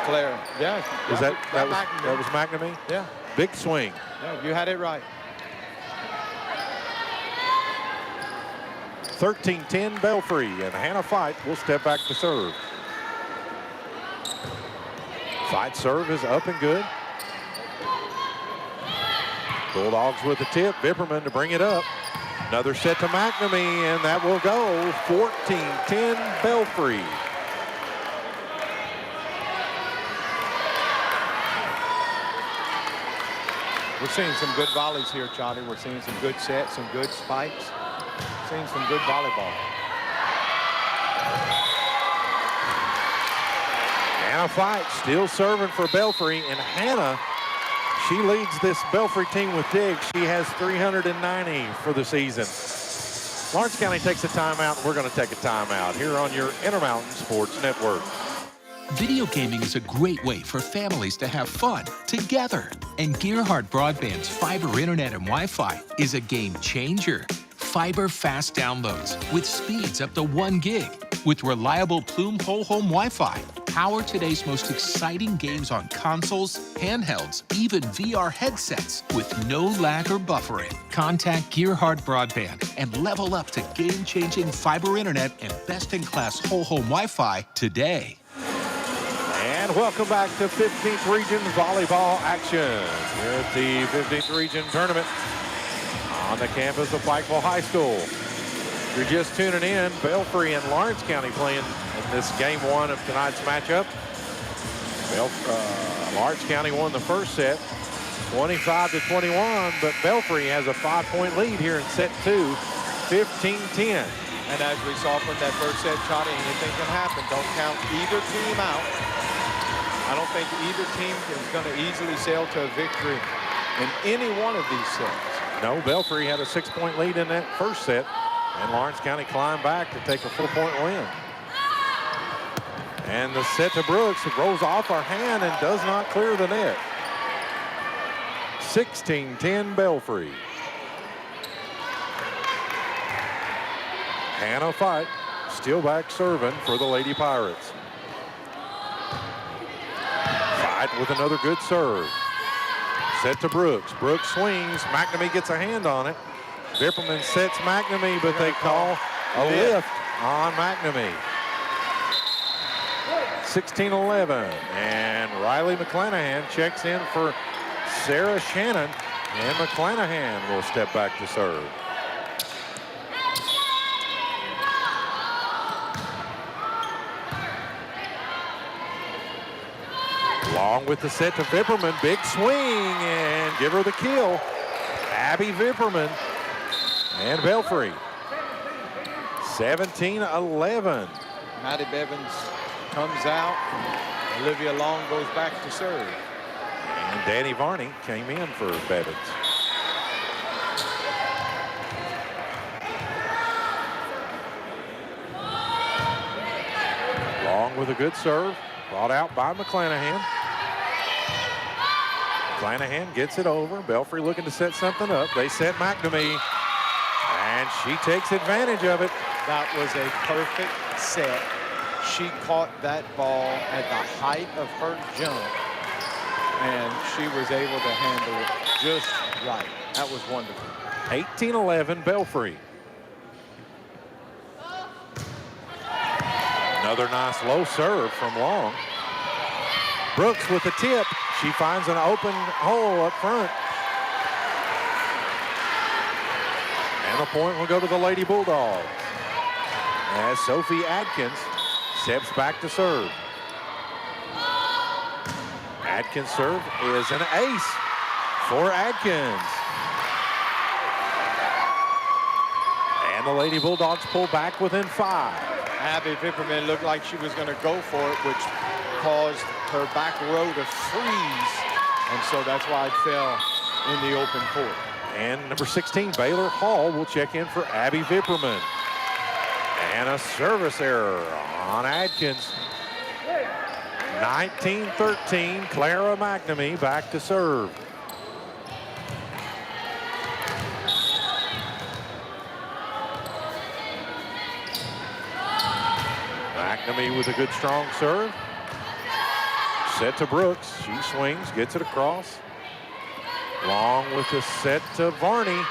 Claire. Yeah. that was McNamee? Yeah. Big swing. Yeah, you had it right. 13-10 Belfry, and Hannah Fight will step back to serve. Fight serve is up and good. Bulldogs with the tip. Vipperman to bring it up. Another set to McNamee, and that will go. 14-10 Belfry. We're seeing some good volleys here, Charlie. We're seeing some good sets, some good spikes. Seeing some good volleyball. Hannah Fight still serving for Belfry, and Hannah, she leads this Belfry team with digs. She has 390 for the season. Lawrence County takes a timeout, and we're going to take a timeout here on your Intermountain Sports Network. Video gaming is a great way for families to have fun together. And Gearhart Broadband's fiber internet and Wi-Fi is a game changer. Fiber fast downloads with speeds up to 1 gig. With reliable Plume whole home Wi-Fi. Power today's most exciting games on consoles, handhelds, even VR headsets with no lag or buffering. Contact Gearhart Broadband and level up to game-changing fiber internet and best-in-class whole home Wi-Fi today. And welcome back to 15th Region Volleyball action here at the 15th Region Tournament on the campus of Pikeville High School. If you're just tuning in, Belfry and Lawrence County playing in this game one of tonight's matchup. Lawrence County won the first set, 25-21, but Belfry has a 5-point lead here in set two, 15-10. And as we saw from that first set, Charlie, anything can happen. Don't count either team out. I don't think either team is going to easily sail to a victory in any one of these sets. No, Belfry had a 6-point lead in that first set, and Lawrence County climbed back to take a 4-point win. And the set to Brooks rolls off her hand and does not clear the net. 16-10 Belfry. Hannah Fight still back serving for the Lady Pirates. Fight with another good serve. Set to Brooks. Brooks swings. McNamee gets a hand on it. Vipperman sets McNamee, but they call a lift on McNamee. 16-11. And Riley McClanahan checks in for Sarah Shannon. And McClanahan will step back to serve. Long with the set to Vipperman. Big swing and give her the kill. Abby Vipperman and Belfry. 17-11. Maddie Bevins comes out. Olivia Long goes back to serve. And Danny Varney came in for Bevins. Long with a good serve. Brought out by McClanahan. McClanahan gets it over. Belfry looking to set something up. They set McNamee, and she takes advantage of it. That was a perfect set. She caught that ball at the height of her jump, and she was able to handle it just right. That was wonderful. 18-11 Belfry. Another nice low serve from Long. Brooks with the tip. She finds an open hole up front. And the point will go to the Lady Bulldogs as Sophie Adkins steps back to serve. Adkins' serve is an ace for Adkins. And the Lady Bulldogs pull back within 5. Abby Vipperman looked like she was going to go for it, which caused her back row to freeze. And so that's why it fell in the open court. And number 16, Baylor Hall, will check in for Abby Vipperman. And a service error on Adkins. 19-13, Clara McNamee back to serve. McNamee with a good strong serve. Set to Brooks. She swings, gets it across. Long with the set to Varney.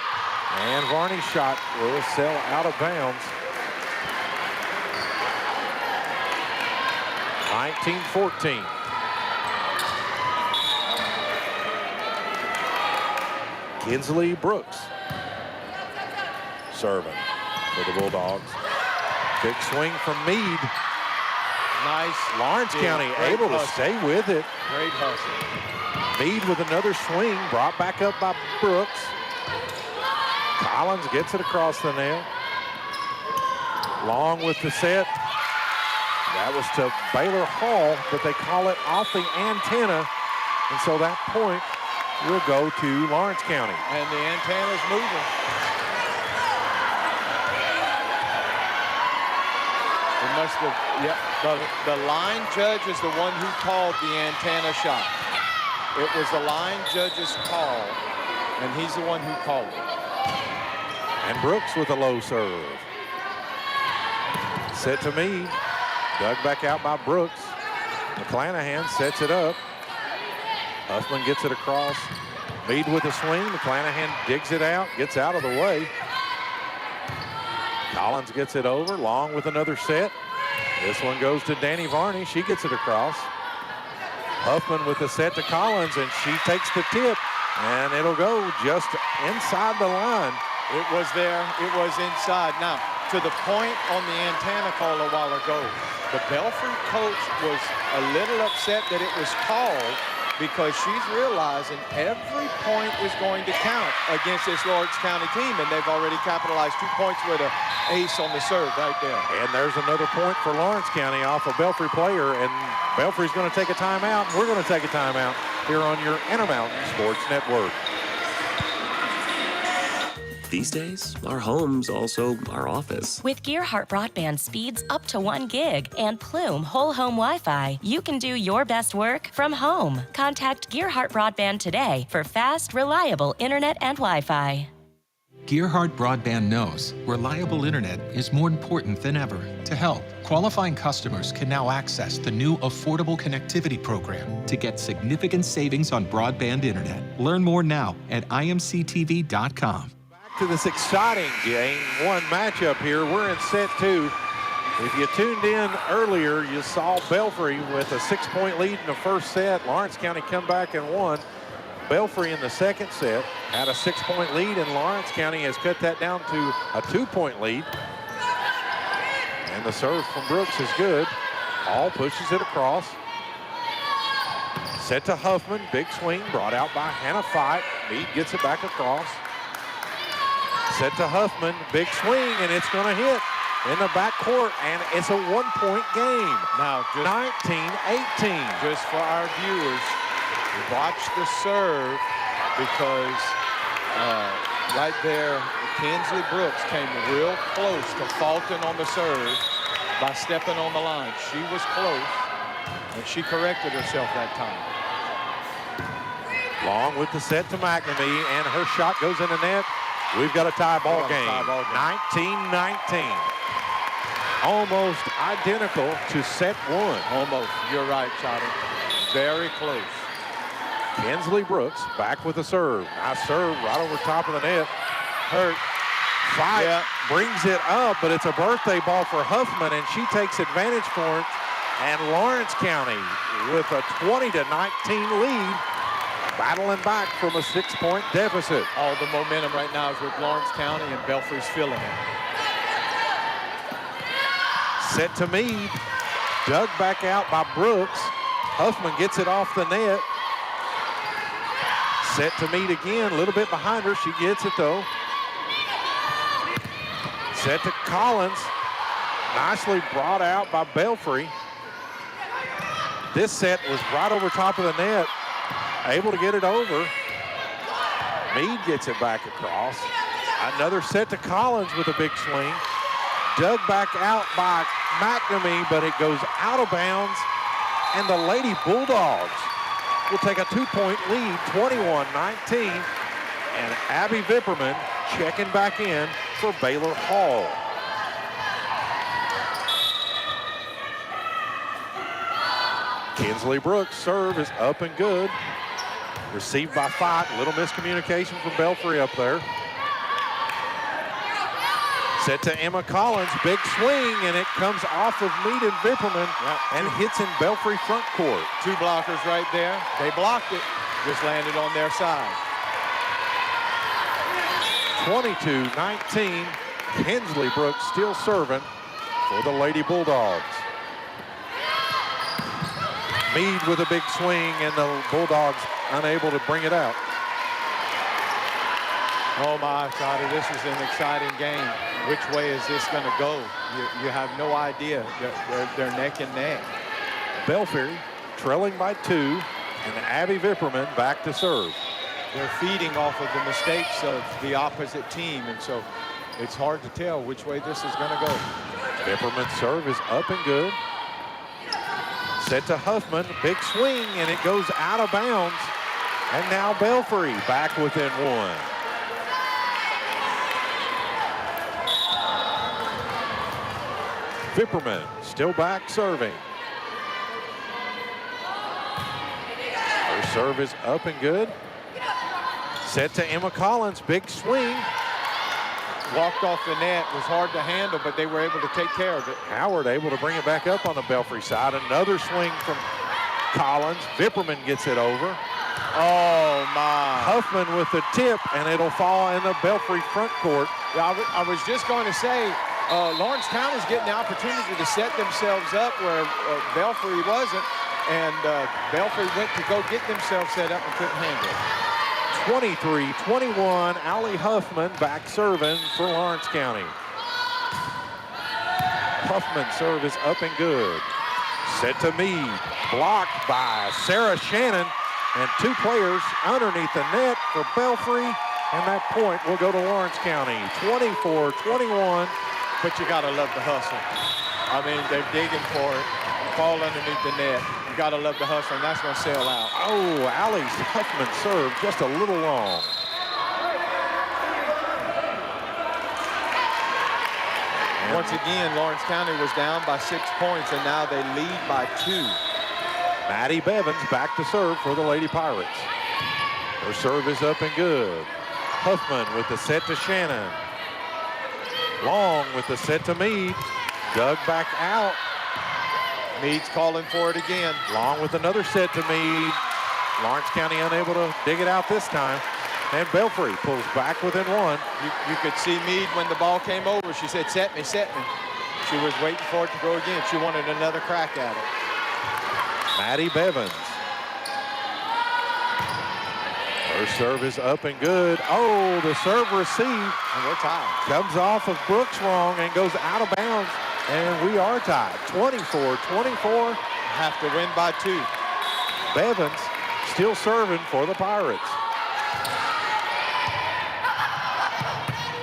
And Varney's shot will sail out of bounds. 19-14. Kinsley Brooks serving for the Bulldogs. Big swing from Meade. Nice. Lawrence County able to stay with it. Great hustle. Meade with another swing, brought back up by Brooks. Collins gets it across the nail. Long with the set. That was to Baylor Hall, but they call it off the antenna. And so that point will go to Lawrence County. And the antenna's moving. It must have, yeah, the line judge is the one who called the antenna shot. It was the line judge's call, and he's the one who called it. And Brooks with a low serve. Set to Meade. Dug back out by Brooks. McClanahan sets it up. Huffman gets it across. Meade with a swing. McClanahan digs it out, gets out of the way. Collins gets it over. Long with another set. This one goes to Danny Varney. She gets it across. Huffman with the set to Collins, and she takes the tip. And it'll go just inside the line. It was there. It was inside. Now, to the point on the antenna call a while ago, the Belfry coach was a little upset that it was called because she's realizing every point is going to count against this Lawrence County team, and they've already capitalized 2 points with an ace on the serve right there. And there's another point for Lawrence County off a Belfry player, and Belfry's going to take a timeout, and we're going to take a timeout here on your Intermountain Sports Network. These days, our home's also our office. With Gearhart broadband speeds up to 1 gig and Plume whole home Wi-Fi, you can do your best work from home. Contact Gearhart Broadband today for fast, reliable internet and Wi-Fi. Gearhart Broadband knows reliable internet is more important than ever. To help, qualifying customers can now access the new Affordable Connectivity Program to get significant savings on broadband internet. Learn more now at imctv.com. To this exciting game one matchup here. We're in set 2. If you tuned in earlier, you saw Belfry with a 6-point lead in the first set. Lawrence County come back and won. Belfry in the second set had a 6-point lead, and Lawrence County has cut that down to a 2-point lead. And the serve from Brooks is good. Hall pushes it across. Set to Huffman, big swing brought out by Hannah Fight. Meade gets it back across. Set to Huffman, big swing, and it's going to hit in the backcourt, and it's a 1-point game. Now, 19-18. Just for our viewers, watch the serve because right there, Kinsley Brooks came real close to faulting on the serve by stepping on the line. She was close, and she corrected herself that time. Long with the set to McNamee, and her shot goes in the net. We've got a tie ball game. 19-19. Almost identical to set 1. Almost. You're right, Chotty. Very close. Kinsley Brooks back with a serve. Nice serve right over top of the net. Hurt. Fight brings it up, but it's a birthday ball for Huffman, and she takes advantage for it. And Lawrence County with a 20-19 lead, battling back from a 6-point deficit. All the momentum right now is with Lawrence County, and Belfry's feeling it. Set to Meade, dug back out by Brooks. Huffman gets it off the net. Set to Mead again, a little bit behind her. She gets it though. Set to Collins. Nicely brought out by Belfry. This set was right over top of the net. Able to get it over. Mead gets it back across. Another set to Collins with a big swing. Dug back out by McNamee, but it goes out of bounds. And the Lady Bulldogs will take a 2-point lead, 21-19. And Abby Vipperman checking back in for Baylor Hall. Kinsley Brooks' serve is up and good. Received by Fott. Little miscommunication from Belfry up there. Set to Emma Collins. Big swing, and it comes off of Mead and Vipperman and hits in Belfry front court. Two blockers right there. They blocked it. Just landed on their side. 22-19. Kinsley Brooks still serving for the Lady Bulldogs. Mead with a big swing, and the Bulldogs unable to bring it out. Oh my, Scotty, this is an exciting game. Which way is this going to go? You have no idea. They're neck and neck. Belfry trailing by 2, and Abby Vipperman back to serve. They're feeding off of the mistakes of the opposite team, and so it's hard to tell which way this is going to go. Vipperman's serve is up and good. Set to Huffman, big swing, and it goes out of bounds. And now Belfry back within 1. Vipperman still back serving. Her serve is up and good. Set to Emma Collins, big swing. Walked off the net, was hard to handle, but they were able to take care of it. Howard able to bring it back up on the Belfry side. Another swing from Collins. Vipperman gets it over. Oh my. Huffman with the tip, and it'll fall in the Belfry front court. Yeah, I was just going to say, Lawrence County's getting the opportunity to set themselves up where Belfry wasn't, and Belfry went to go get themselves set up and couldn't handle it. 23-21, Allie Huffman back serving for Lawrence County. Huffman's serve is up and good. Set to Mead, blocked by Sarah Shannon, and 2 players underneath the net for Belfry, and that point will go to Lawrence County, 24-21. But you gotta love the hustle. I mean, they're digging for it, fall underneath the net. You gotta love the hustle, and that's gonna sail out. Oh, Allie's Huffman serve just a little long. Once again, Lawrence County was down by 6 points, and now they lead by 2. Maddie Bevins back to serve for the Lady Pirates. Her serve is up and good. Huffman with the set to Shannon. Long with the set to Mead. Dug back out. Mead's calling for it again. Long with another set to Mead. Lawrence County unable to dig it out this time. And Belfry pulls back within 1. You could see Mead when the ball came over. She said, set me, set me. She was waiting for it to go again. She wanted another crack at it. Maddie Bevins. Her serve is up and good. Oh, the serve received. And we're tied. Comes off of Brooks wrong and goes out of bounds. And we are tied, 24-24. Have to win by 2. Bevins still serving for the Pirates.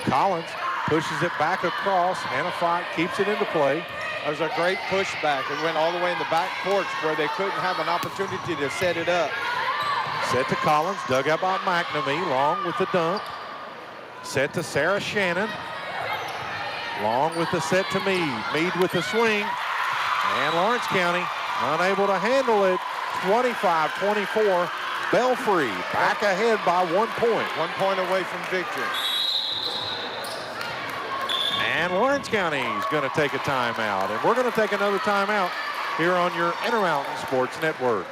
Collins pushes it back across. Hannah Fott keeps it into play. That was a great pushback. It went all the way in the back porch where they couldn't have an opportunity to set it up. Set to Collins, dug out by McNamee. Long with the dump. Set to Sarah Shannon. Long with the set to Mead. Mead with the swing. And Lawrence County unable to handle it. 25-24. Belfry back ahead by 1 point. 1 point away from victory. And Lawrence County is going to take a timeout. And we're going to take another timeout here on your Intermountain Sports Network.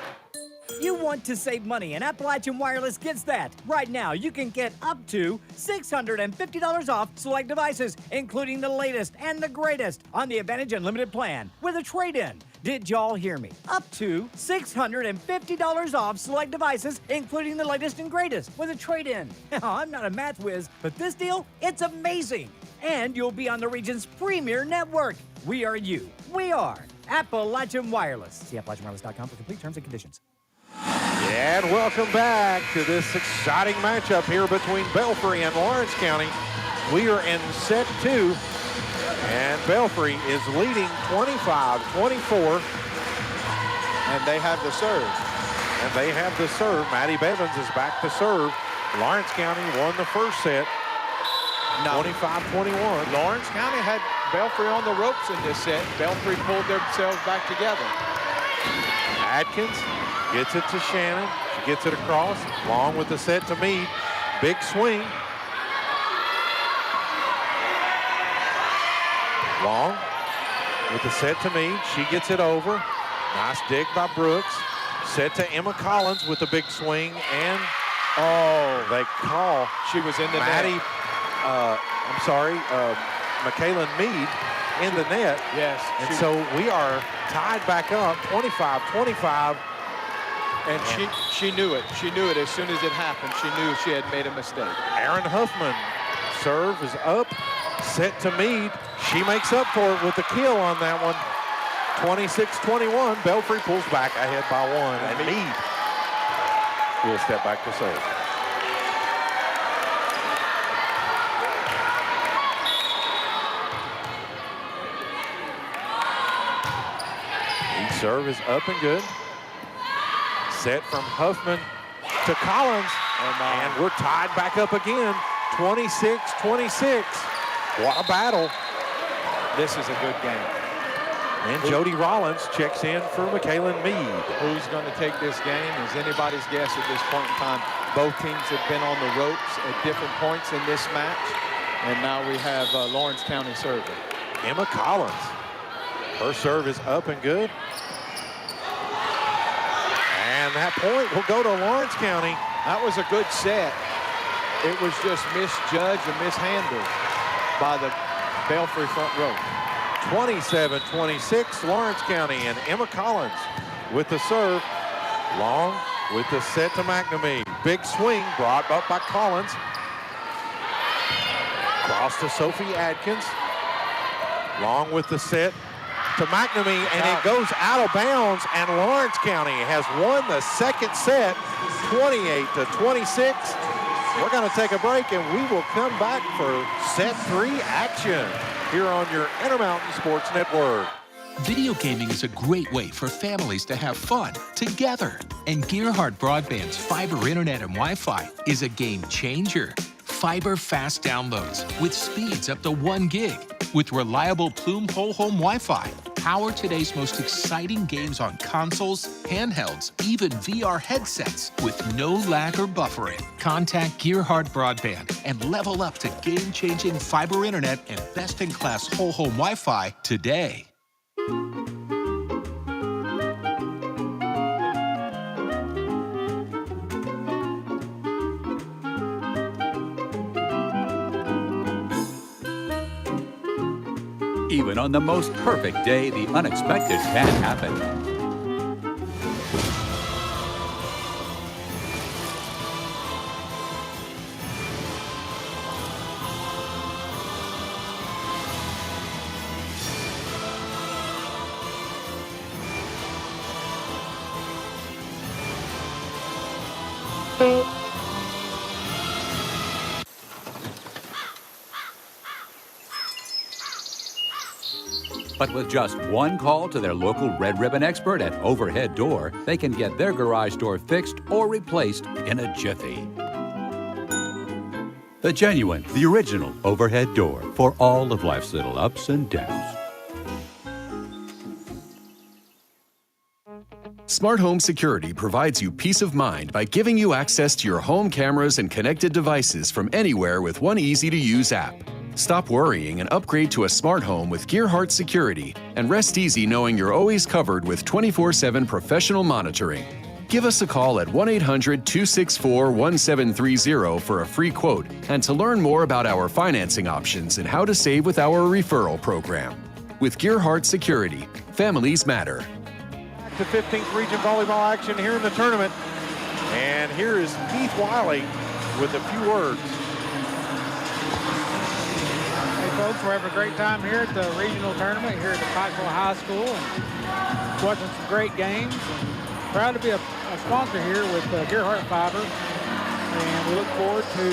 You want to save money, and Appalachian Wireless gets that. Right now, you can get up to $650 off select devices, including the latest and the greatest on the Advantage Unlimited plan with a trade-in. Did y'all hear me? Up to $650 off select devices, including the latest and greatest with a trade-in. I'm not a math whiz, but this deal, it's amazing. And you'll be on the region's premier network. We are you. We are Appalachian Wireless. See AppalachianWireless.com for complete terms and conditions. And welcome back to this exciting matchup here between Belfry and Lawrence County. We are in set 2, and Belfry is leading 25-24. And they have the serve. Maddie Bevins is back to serve. Lawrence County won the first set, 25-21. Lawrence County had Belfry on the ropes in this set. Belfry pulled themselves back together. Adkins gets it to Shannon. She gets it across. Long with the set to Meade. Big swing. Long with the set to Meade. She gets it over. Nice dig by Brooks. Set to Emma Collins with a big swing. And, they call. She was in the Maddie, net. McKaylin Meade in the net. Yes. And so we are tied back up, 25-25. And she knew it. She knew it as soon as it happened. She knew she had made a mistake. Aaron Huffman, serve is up, set to Meade. She makes up for it with the kill on that one. 26-21, Belfry pulls back ahead by 1, and Meade will step back to serve. Meade serve is up and good. Set from Huffman to Collins, and we're tied back up again, 26-26. What a battle. This is a good game. And Jody Rollins checks in for McKaylin Meade. Who's going to take this game is anybody's guess at this point in time. Both teams have been on the ropes at different points in this match, and now we have Lawrence County serving. Emma Collins, her serve is up and good. And that point will go to Lawrence County. That was a good set. It was just misjudged and mishandled by the Belfry front row. 27-26, Lawrence County, and Emma Collins with the serve. Long with the set to McNamee. Big swing brought up by Collins. Cross to Sophie Adkins. Long with the set to McNamee, and it goes out of bounds, and Lawrence County has won the second set, 28-26. We're going to take a break, and we will come back for set 3 action here on your Intermountain Sports Network. Video gaming is a great way for families to have fun together. And Gearhart Broadband's fiber internet and Wi-Fi is a game changer. Fiber fast downloads with speeds up to 1 gig. With reliable Plume whole home Wi-Fi. Power today's most exciting games on consoles, handhelds, even VR headsets with no lag or buffering. Contact Gearhart Broadband and level up to game-changing fiber internet and best-in-class whole home Wi-Fi today. Even on the most perfect day, the unexpected can happen. But with just one call to their local Red Ribbon expert at Overhead Door, they can get their garage door fixed or replaced in a jiffy. The genuine, the original Overhead Door for all of life's little ups and downs. Smart Home Security provides you peace of mind by giving you access to your home cameras and connected devices from anywhere with one easy-to-use app. Stop worrying and upgrade to a smart home with Gearhart Security, and rest easy knowing you're always covered with 24/7 professional monitoring. Give us a call at 1-800-264-1730 for a free quote and to learn more about our financing options and how to save with our referral program. With Gearhart Security, families matter. Back to 15th Region Volleyball action here in the tournament. And here is Keith Wiley with a few words. Hey folks, we're having a great time here at the regional tournament here at the Pikeville High School and watching some great games. And proud to be a sponsor here with Gearhart Fiber, and we look forward to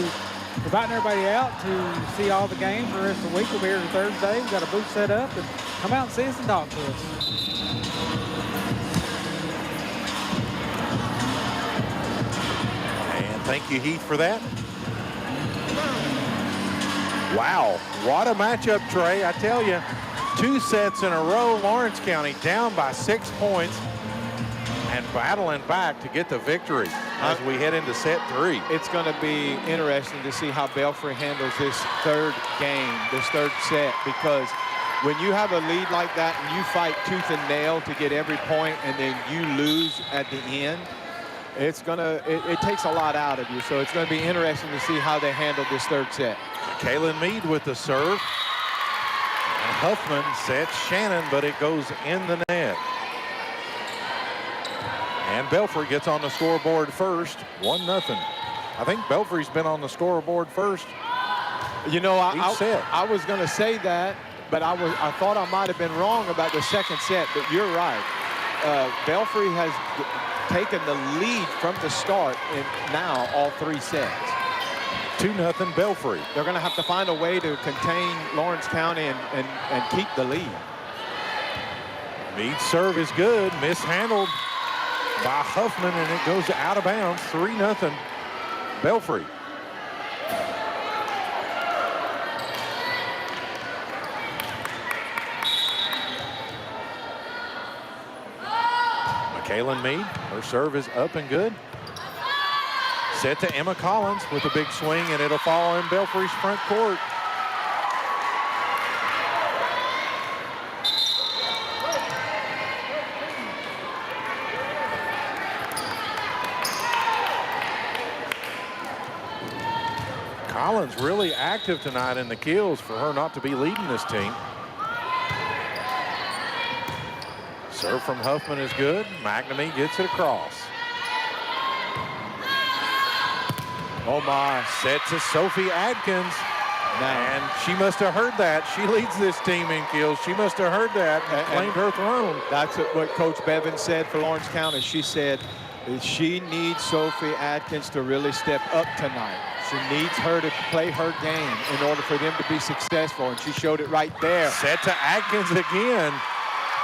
inviting everybody out to see all the games the rest of the week. We'll be here Thursday. We've got a booth set up, and come out and see us and talk to us. And thank you, Heath, for that. Wow, what a matchup, Trey. I tell you, 2 sets in a row. Lawrence County down by 6 points and battling back to get the victory as we head into set 3. It's going to be interesting to see how Belfry handles this third game, this third set, because when you have a lead like that and you fight tooth and nail to get every point and then you lose at the end, it takes a lot out of you. So it's going to be interesting to see how they handle this third set. Kaylin Mead with the serve. And Huffman sets Shannon, but it goes in the net. And Belfry gets on the scoreboard first, 1-0. I think Belfry's been on the scoreboard first. You know, I was going to say that, but I thought I might have been wrong about the second set, but you're right. Belfry has taken the lead from the start in now all 3 sets. 2-0 Belfry. They're going to have to find a way to contain Lawrence County and keep the lead. Mead's serve is good, mishandled by Huffman, and it goes out of bounds. 3-0 Belfry. Kaylin Mead, her serve is up and good. Set to Emma Collins with a big swing, and it'll fall in Belfry's front court. Collins really active tonight in the kills for her not to be leading this team. Serve from Huffman is good. McNamee gets it across. Oh my, set to Sophie Adkins. And she must have heard that. She leads this team in kills. She must have heard that and claimed her throne. That's what Coach Bevan said for Lawrence County. She said that she needs Sophie Adkins to really step up tonight. She needs her to play her game in order for them to be successful, and she showed it right there. Set to Adkins again.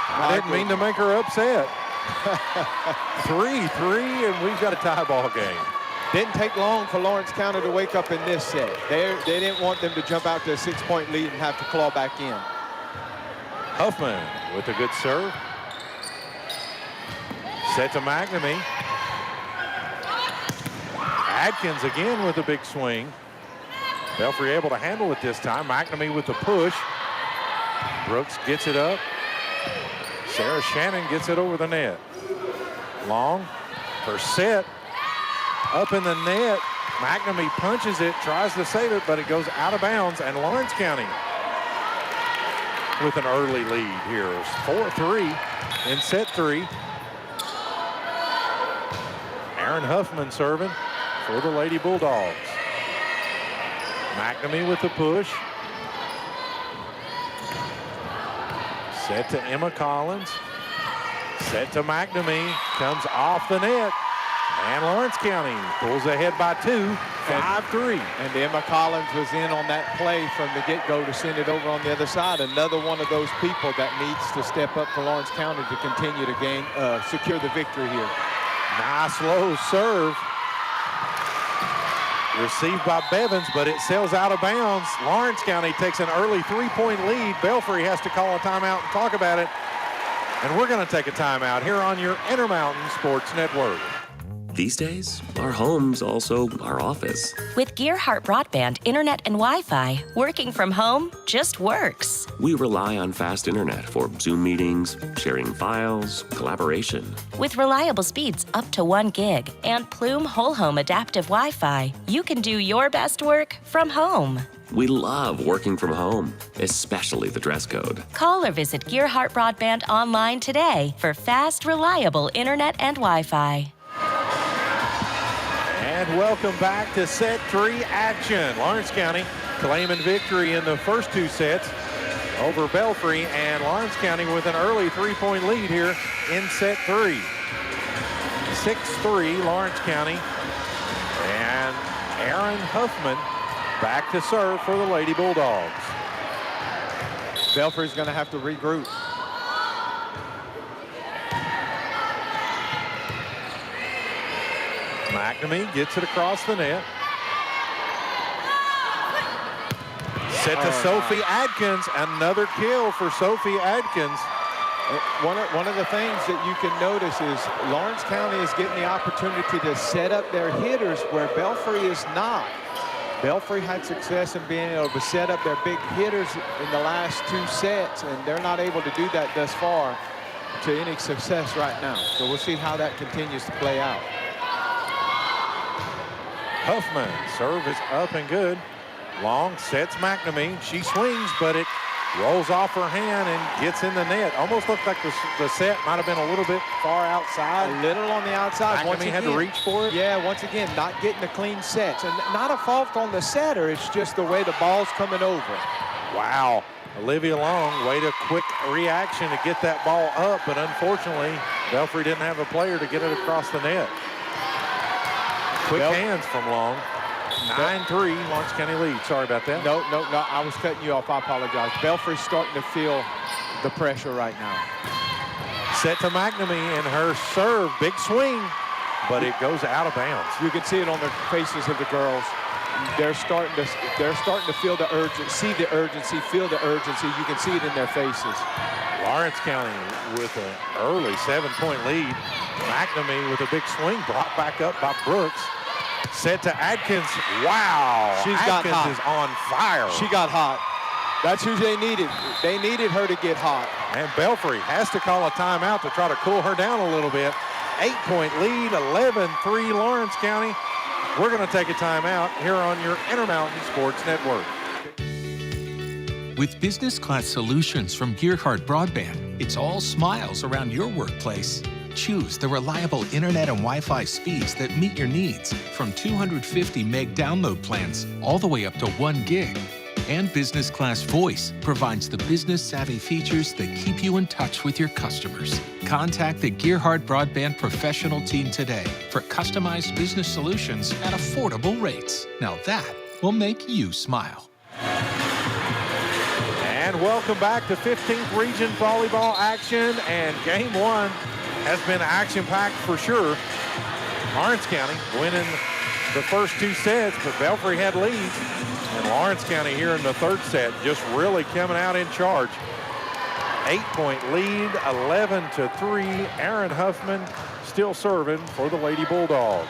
I didn't mean to make her upset. 3-3, and we've got a tie ball game. Didn't take long for Lawrence County to wake up in this set. They didn't want them to jump out to a 6-point lead and have to claw back in. Huffman with a good serve. Set to McNamee. Adkins again with a big swing. Belfry able to handle it this time. McNamee with the push. Brooks gets it up. Sarah Shannon gets it over the net. Long. Her set. Up in the net. McNamee punches it, tries to save it, but it goes out of bounds. And Lawrence County with an early lead here. 4-3 in set 3. Aaron Huffman serving for the Lady Bulldogs. McNamee with the push. Set to Emma Collins. Set to McNamee. Comes off the net. And Lawrence County pulls ahead by 2, 5-3. And Emma Collins was in on that play from the get-go to send it over on the other side. Another one of those people that needs to step up for Lawrence County to continue to secure the victory here. Nice low serve. Received by Bevins, but it sails out of bounds. Lawrence County takes an early 3-point lead. Belfry has to call a timeout and talk about it. And we're going to take a timeout here on your Intermountain Sports Network. These days, our home's also our office. With Gearhart Broadband, Internet, and Wi-Fi, working from home just works. We rely on fast internet for Zoom meetings, sharing files, collaboration. With reliable speeds up to 1 gig and Plume Whole Home Adaptive Wi-Fi, you can do your best work from home. We love working from home, especially the dress code. Call or visit Gearhart Broadband online today for fast, reliable Internet and Wi-Fi. And welcome back to set 3 action. Lawrence County claiming victory in the first 2 sets over Belfry, and Lawrence County with an early 3-point lead here in set 3. 6-3 Lawrence County, and Aaron Huffman back to serve for the Lady Bulldogs. Belfry's going to have to regroup. McNamee gets it across the net. Set to Sophie Adkins. Another kill for Sophie Adkins. One of the things that you can notice is Lawrence County is getting the opportunity to set up their hitters where Belfry is not. Belfry had success in being able to set up their big hitters in the last 2 sets, and they're not able to do that thus far to any success right now. So we'll see how that continues to play out. Huffman, serve is up and good. Long sets McNamee. She swings, but it rolls off her hand and gets in the net. Almost looked like the set might have been a little bit far outside. A little on the outside. McNamee had to reach for it. Yeah, once again, not getting the clean sets. And not a fault on the setter. It's just the way the ball's coming over. Wow. Olivia Long, way to quick reaction to get that ball up, but unfortunately, Belfry didn't have a player to get it across the net. Quick hands from Long. 9-3, Lawrence County lead. Sorry about that. No, I was cutting you off. I apologize. Belfry's starting to feel the pressure right now. Set to McNamee, and her serve, big swing, but it goes out of bounds. You can see it on the faces of the girls. They're starting to feel the urgency, see the urgency, feel the urgency. You can see it in their faces. Lawrence County with an early 7-point lead. McNamee with a big swing, brought back up by Brooks. Set to Adkins. Wow. Adkins is on fire. She got hot. That's who they needed. They needed her to get hot. And Belfry has to call a timeout to try to cool her down a little bit. 8-point lead, 11-3 Lawrence County. We're going to take a timeout here on your Intermountain Sports Network. With business class solutions from Gearhart Broadband, it's all smiles around your workplace. Choose the reliable internet and Wi-Fi speeds that meet your needs, from 250 meg download plans all the way up to 1 gig. And Business Class Voice provides the business-savvy features that keep you in touch with your customers. Contact the Gearhart Broadband professional team today for customized business solutions at affordable rates. Now that will make you smile. And welcome back to 15th Region Volleyball action, and Game 1 has been action-packed for sure. Lawrence County winning the first 2 sets, but Belfry had leads. And Lawrence County here in the 3rd set just really coming out in charge. 8-point lead, 11-3. Aaron Huffman still serving for the Lady Bulldogs.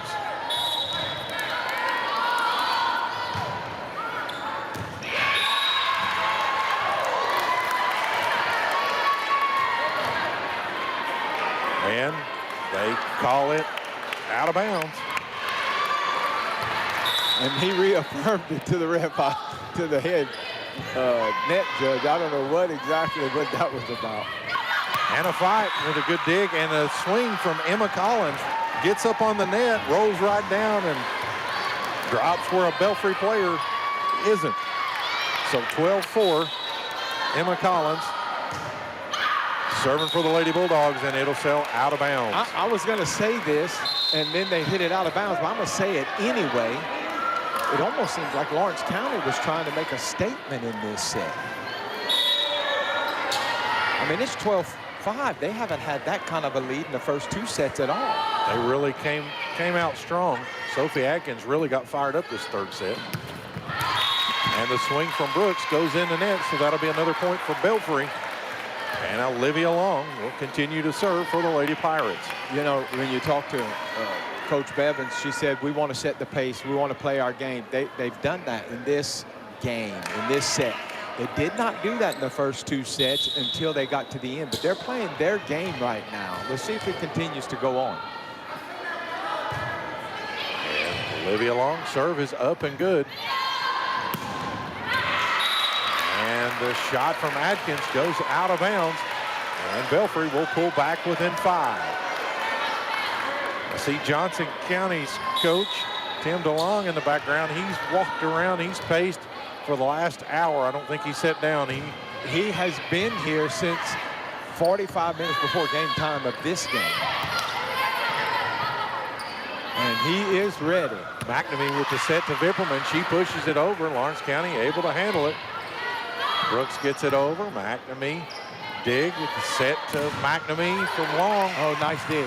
And they call it out of bounds. And he reaffirmed it to the ref, to the head net judge. I don't know what that was about. And a fight with a good dig and a swing from Emma Collins. Gets up on the net, rolls right down, and drops where a Belfry player isn't. So 12-4, Emma Collins serving for the Lady Bulldogs, and it'll sail out of bounds. I was going to say this, and then they hit it out of bounds, but I'm going to say it anyway. It almost seems like Lawrence County was trying to make a statement in this set. I mean, it's 12-5. They haven't had that kind of a lead in the first 2 sets at all. They really came out strong. Sophie Atkins really got fired up this 3rd set. And the swing from Brooks goes in the net, so that'll be another point for Belfry. And Olivia Long will continue to serve for the Lady Pirates. You know, when you talk to Coach Bevins, she said, we want to set the pace. We want to play our game. They've done that in this game, in this set. They did not do that in the first 2 sets until they got to the end, but they're playing their game right now. Let's see if it continues to go on. And Olivia Long serve is up and good. And the shot from Adkins goes out of bounds, and Belfry will pull back within 5. I see Johnson County's coach, Tim DeLong, in the background. He's walked around, he's paced for the last hour. I don't think he sat down. He has been here since 45 minutes before game time of this game. And he is ready. McNamee with the set to Vipperman. She pushes it over. Lawrence County able to handle it. Brooks gets it over. McNamee dig with the set to McNamee from Long. Oh, nice dig.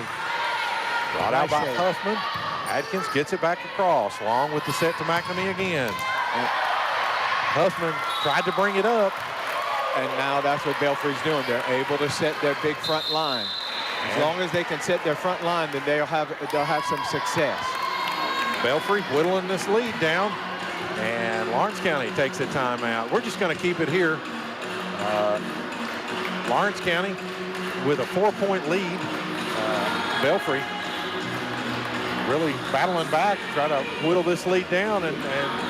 Brought out by Huffman. Adkins gets it back across. Long with the set to McNamee again. And Huffman tried to bring it up. And now that's what Belfry's doing. They're able to set their big front line. As long as they can set their front line, then they'll have some success. Belfry whittling this lead down. And Lawrence County takes a timeout. We're just going to keep it here. Lawrence County with a 4-point lead. Belfry really battling back, try to whittle this lead down and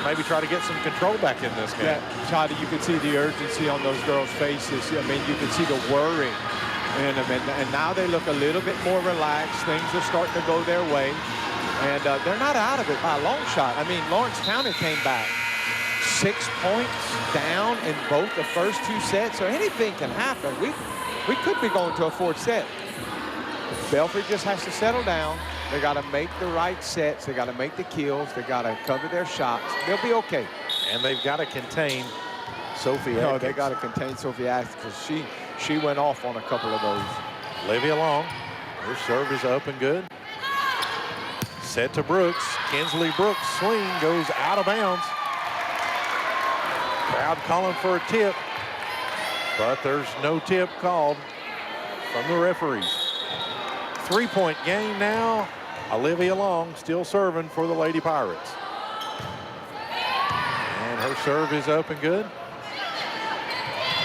maybe try to get some control back in this game. Yeah, Toddy, you can see the urgency on those girls' faces. I mean, you can see the worry in them. And now they look a little bit more relaxed. Things are starting to go their way. And they're not out of it by a long shot. I mean, Lawrence County came back 6 points down in both the first 2 sets. So anything can happen. We could be going to a 4th set. Belfry just has to settle down. They got to make the right sets. They got to make the kills. They got to cover their shots. They'll be okay. And they've got to contain Sophie Atkins. No, they got to contain Sophie Atkins because she went off on a couple of those. Olivia Long, her serve is up and good. Set to Brooks. Kinsley Brooks swing goes out of bounds. Crowd calling for a tip, but there's no tip called from the referees. 3-point game now. Olivia Long still serving for the Lady Pirates. And her serve is up and good.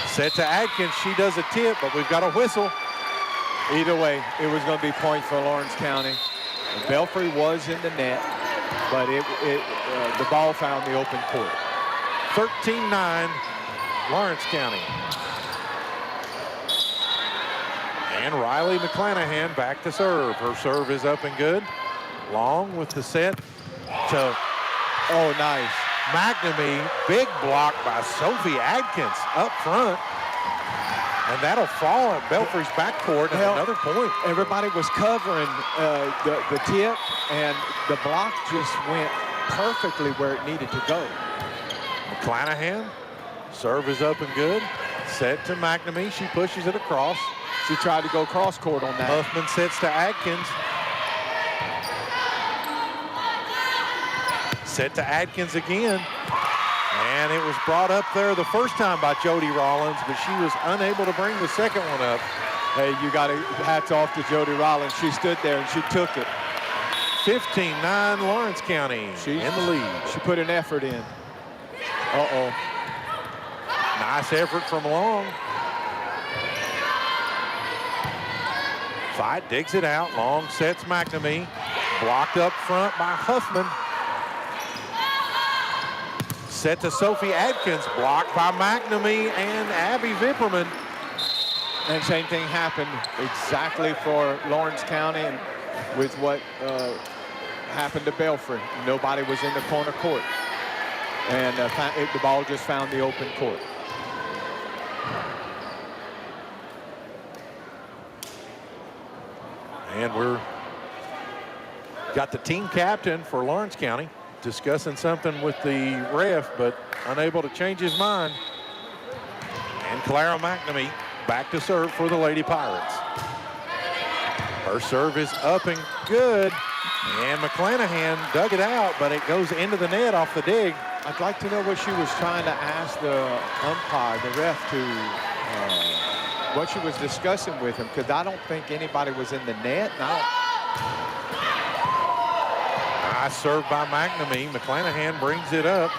Set to Adkins. She does a tip, but we've got a whistle. Either way, it was going to be points for Lawrence County. Belfry was in the net, but the ball found the open court. 13-9, Lawrence County. And Riley McClanahan back to serve. Her serve is up and good. Long with the set to, oh, nice. McNamee. Big block by Sophie Adkins up front. And that'll fall at Belfry's backcourt at another point. Everybody was covering the tip, and the block just went perfectly where it needed to go. McClanahan, serve is up and good. Set to McNamee. She pushes it across. She tried to go cross court on that. Huffman sets to Adkins. Set to Adkins again. And it was brought up there the first time by Jody Rollins, but she was unable to bring the second one up. Hey, you got to hats off to Jody Rollins. She stood there and she took it. 15-9 Lawrence County in the lead. She put an effort in. Uh-oh. Nice effort from Long. Fight digs it out. Long sets McNamee. Blocked up front by Huffman. Set to Sophie Adkins. Blocked by McNamee and Abby Vipperman. And same thing happened exactly for Lawrence County and with what happened to Belfry. Nobody was in the corner court. And the ball just found the open court. And we're got the team captain for Lawrence County discussing something with the ref, but unable to change his mind. And Clara McNamee back to serve for the Lady Pirates. Her serve is up and good. And McClanahan dug it out, but it goes into the net off the dig. I'd like to know what she was trying to ask the umpire, the ref, to what she was discussing with him, because I don't think anybody was in the net. Nice serve by McNamee. McClanahan brings it up.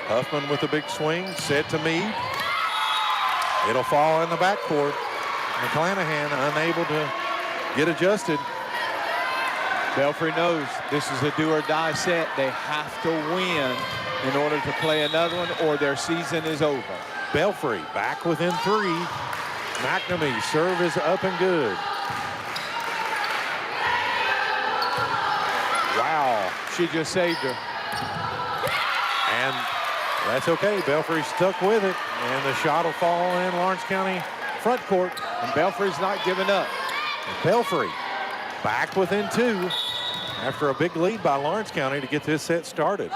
Huffman with a big swing, set to Meade. It'll fall in the backcourt. McClanahan unable to get adjusted. Belfry knows this is a do-or-die set. They have to win in order to play another one, or their season is over. Belfry back within 3. McNamee serve is up and good. Wow. She just saved her. And that's okay. Belfry stuck with it, and the shot will fall in Lawrence County front court. And Belfry's not giving up. And Belfry back within 2 after a big lead by Lawrence County to get this set started.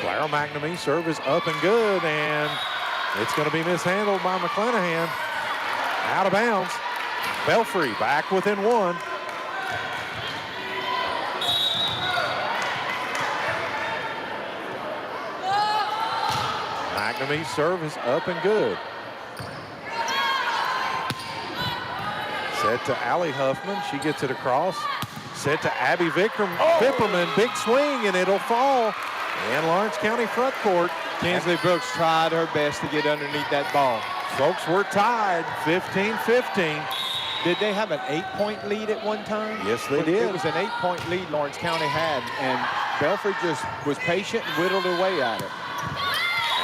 Clara McNamee serve is up and good, and it's going to be mishandled by McClanahan. Out of bounds. Belfry back within 1. McNamee's serve is up and good. Set to Allie Huffman. She gets it across. Set to Abby Vipperman. Big swing, and it'll fall in Lawrence County front court. Kinsley Brooks tried her best to get underneath that ball. Folks, we're tied 15-15. Did they have an 8-point lead at one time? Yes, they did. It was an 8-point lead Lawrence County had, and Belfry just was patient and whittled away at it.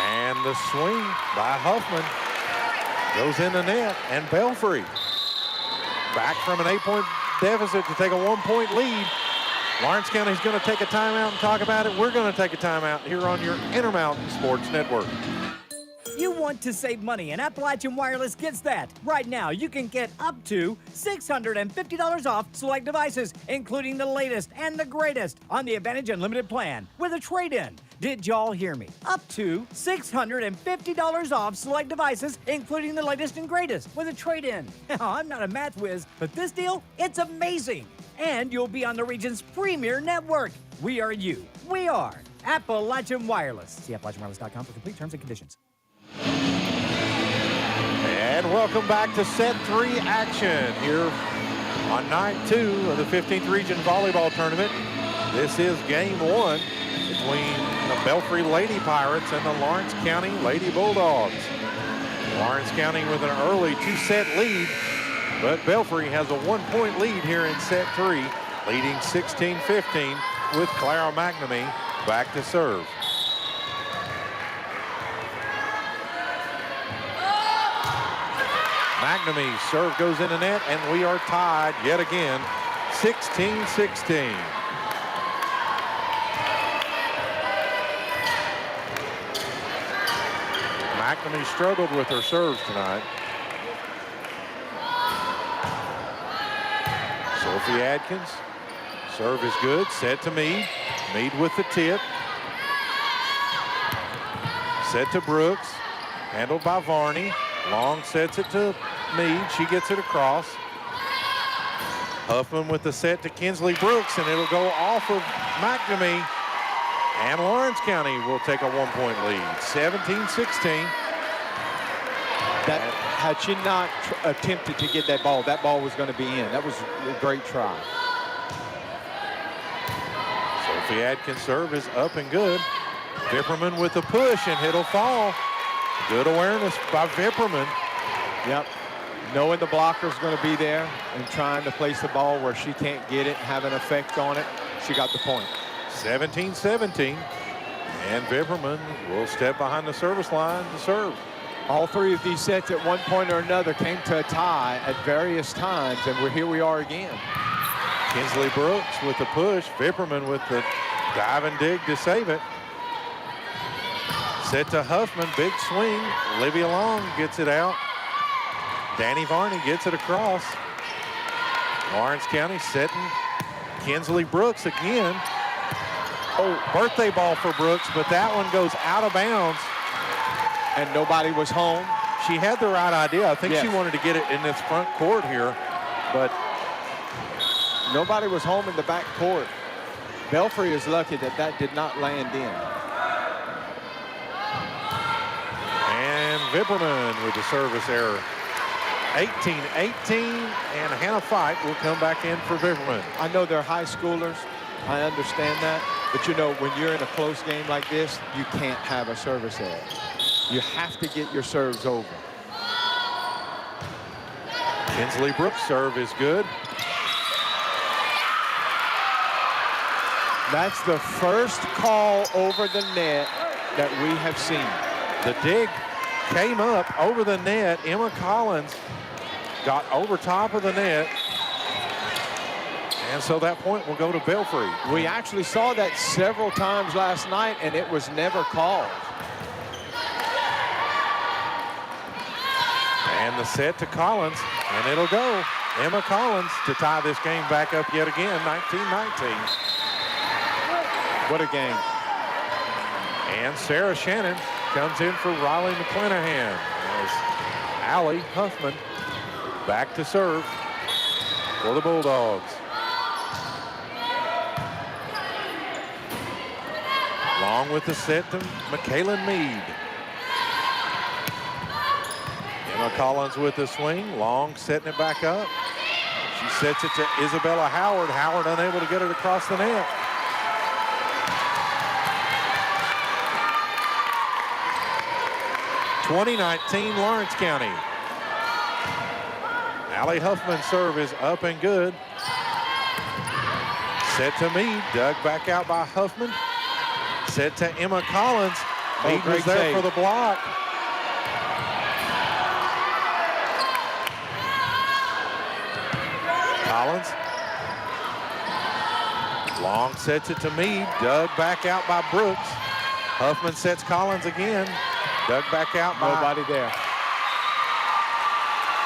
And the swing by Huffman goes in the net, and Belfry back from an 8-point deficit to take a 1-point lead. Lawrence County's going to take a timeout and talk about it. We're going to take a timeout here on your Intermountain Sports Network. You want to save money, and Appalachian Wireless gets that. Right now, you can get up to $650 off select devices, including the latest and the greatest on the Advantage Unlimited plan with a trade-in. Did y'all hear me? Up to $650 off select devices, including the latest and greatest with a trade-in. Now, I'm not a math whiz, but this deal, it's amazing. And you'll be on the region's premier network. We are you. We are Appalachian Wireless. See AppalachianWireless.com for complete terms and conditions. And welcome back to set 3 action here on night 2 of the 15th Region Volleyball Tournament. This is game 1 between the Belfry Lady Pirates and the Lawrence County Lady Bulldogs. Lawrence County with an early 2-set lead, but Belfry has a 1-point lead here in set 3, leading 16-15 with Clara McNamee back to serve. McNamee's serve goes in the net, and we are tied yet again, 16-16. McNamee struggled with her serves tonight. Sophie Adkins, serve is good, set to Meade. Meade with the tip. Set to Brooks, handled by Varney. Long sets it to Meade. She gets it across. Huffman with the set to Kinsley Brooks, and it'll go off of McNamee. And Lawrence County will take a 1-point lead, 17-16. That, had she not attempted to get that ball was going to be in. That was a great try. Sophie Adkins' serve is up and good. Vipperman with the push, and it'll fall. Good awareness by Vipperman. Yep. Knowing the blocker's going to be there and trying to place the ball where she can't get it, have an effect on it. She got the point. 17-17. And Vipperman will step behind the service line to serve. All 3 of these sets at one point or another came to a tie at various times, and here we are again. Kinsley Brooks with the push. Vipperman with the dive and dig to save it. Set to Huffman, big swing. Olivia Long gets it out. Danny Varney gets it across. Lawrence County setting Kinsley Brooks again. Oh, birthday ball for Brooks, but that one goes out of bounds. And nobody was home. She had the right idea. I think she wanted to get it in this front court here, but nobody was home in the back court. Belfry is lucky that that did not land in. And Vipperman with the service error. 18-18, and Hannah Fike will come back in for Vipperman. I know they're high schoolers, I understand that. But, you know, when you're in a close game like this, you can't have a service error. You have to get your serves over. Kinsley Brooks' serve is good. That's the first call over the net that we have seen. The dig came up over the net. Emma Collins got over top of the net. And so that point will go to Belfry. We actually saw that several times last night, and it was never called. And the set to Collins, and it'll go. Emma Collins to tie this game back up yet again, 19-19. What a game. And Sarah Shannon comes in for Riley McClanahan as Allie Huffman back to serve for the Bulldogs. Long with the set to McKaylin Mead. Emma Collins with the swing. Long setting it back up. She sets it to Isabella Howard. Howard unable to get it across the net. (2019) Lawrence County. Allie Huffman's serve is up and good. Set to Mead. Dug back out by Huffman. Set to Emma Collins. Mead was there save for the block. Collins. Long sets it to Mead. Dug back out by Brooks. Huffman sets Collins again. Dug back out by... Nobody there.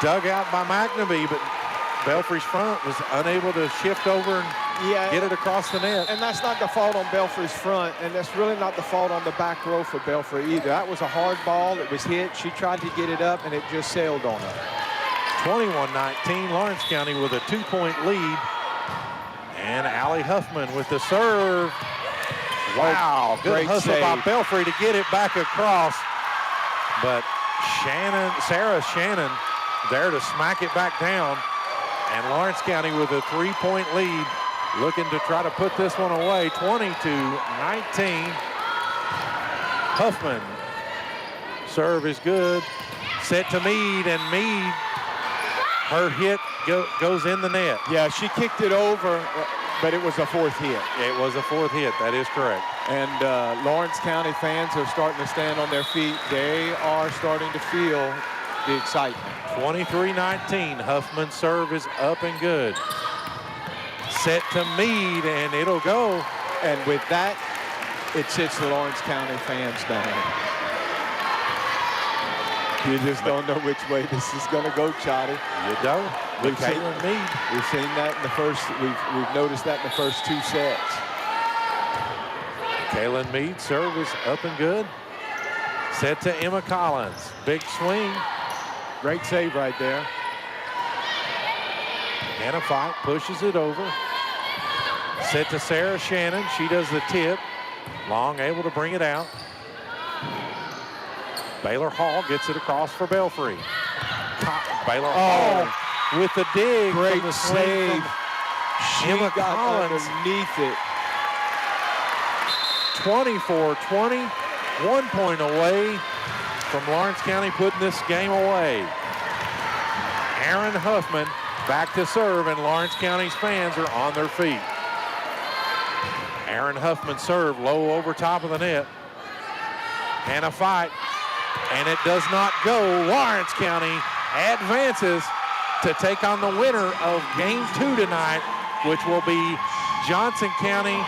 Dug out by McNamee, but Belfry's front was unable to shift over and get it across the net. And that's not the fault on Belfry's front, and that's really not the fault on the back row for Belfry either. That was a hard ball. It was hit. She tried to get it up, and it just sailed on her. 21-19, Lawrence County with a 2-point lead. And Allie Huffman with the serve. Wow, good hustle by Belfry to get it back across. But Sarah Shannon there to smack it back down. And Lawrence County with a 3-point lead, looking to try to put this one away, 22-19. Huffman, serve is good. Set to Mead, and Mead, her hit goes in the net. Yeah, she kicked it over, but it was a fourth hit. It was a fourth hit, that is correct. And Lawrence County fans are starting to stand on their feet. They are starting to feel the excitement. 23-19, Huffman's serve is up and good. Set to Mead, and it'll go. And with that, it sits the Lawrence County fans down. You just don't know which way this is going to go, Chotty. You don't. With Kaylin Mead. We've seen that in the first, we've noticed that in the first two sets. Kaylin Mead, serve is up and good. Set to Emma Collins. Big swing. Great save right there. Hannah Fight pushes it over. Set to Sarah Shannon. She does the tip. Long able to bring it out. Baylor Hall gets it across for Belfry. Baylor Hall with the dig. Great the save. She Emma got Collins underneath it. 24-20. 1 point away from Lawrence County putting this game away. Aaron Huffman back to serve, and Lawrence County's fans are on their feet. Aaron Huffman serve low over top of the net. Hannah Fight, and it does not go. Lawrence County advances to take on the winner of game 2 tonight, which will be Johnson County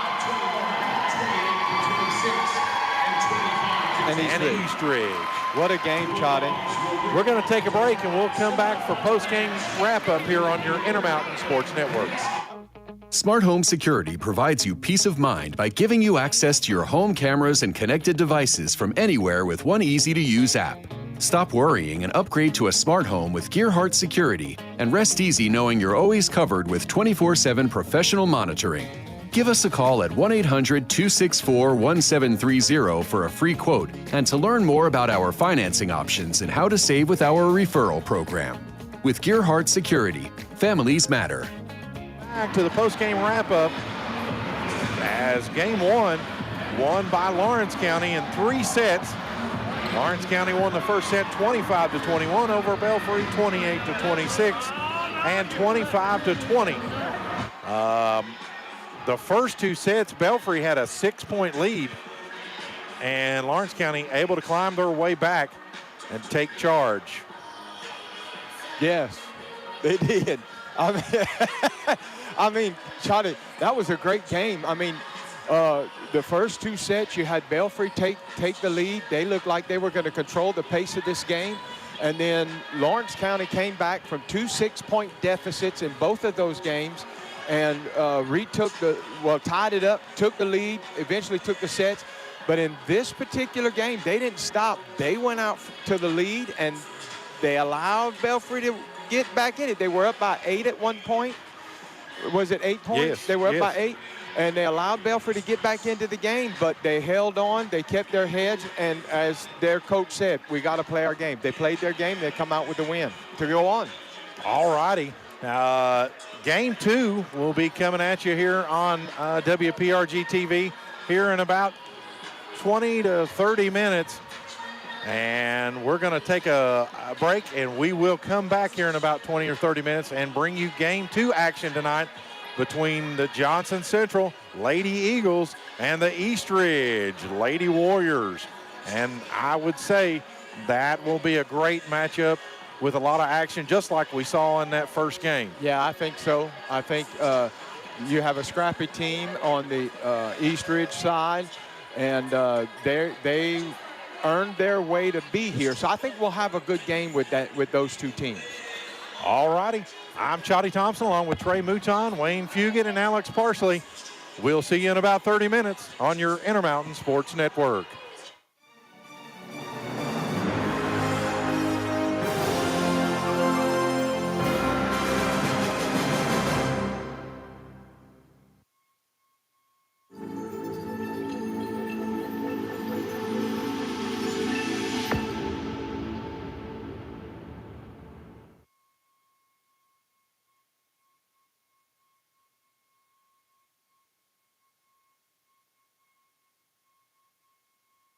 and Eastridge. What a game, Chotty. We're going to take a break, and we'll come back for post-game wrap-up here on your Intermountain Sports Network. Smart Home Security provides you peace of mind by giving you access to your home cameras and connected devices from anywhere with one easy-to-use app. Stop worrying and upgrade to a smart home with Gearhart Security, and rest easy knowing you're always covered with 24/7 professional monitoring. Give us a call at 1-800-264-1730 for a free quote and to learn more about our financing options and how to save with our referral program. With Gearhart Security, families matter. Back to the post-game wrap-up. as game one won by Lawrence County in 3 sets. Lawrence County won the first set 25-21 over Belfry, 28-26 and 25-20. The first 2 sets, Belfry had a 6-point lead, and Lawrence County able to climb their way back and take charge. Yes, they did. I mean, Charlie, that was a great game. I mean, the first 2 sets, you had Belfry take the lead. They looked like they were going to control the pace of this game. And then Lawrence County came back from 2 6-point deficits in both of those games and tied it up, took the lead, eventually took the sets. But in this particular game, they didn't stop. They went out to the lead, and they allowed Belfry to get back in it. They were up by 8 at one point. Was it 8 points? Yes, they were up yes. by 8. And they allowed Belfry to get back into the game, but they held on. They kept their heads, and as their coach said, we got to play our game. They played their game. They come out with the win to go on. All righty. Game 2 will be coming at you here on WPRG TV here in about 20 to 30 minutes. And we're going to take a break, and we will come back here in about 20 or 30 minutes and bring you game 2 action tonight between the Johnson Central Lady Eagles and the Eastridge Lady Warriors. And I would say that will be a great matchup with a lot of action, just like we saw in that first game. Yeah, I think so. I think you have a scrappy team on the Eastridge side, and they earned their way to be here. So I think we'll have a good game with those 2 teams. All righty. I'm Chotty Thompson along with Trey Mouton, Wayne Fugit, and Alex Parsley. We'll see you in about 30 minutes on your Intermountain Sports Network.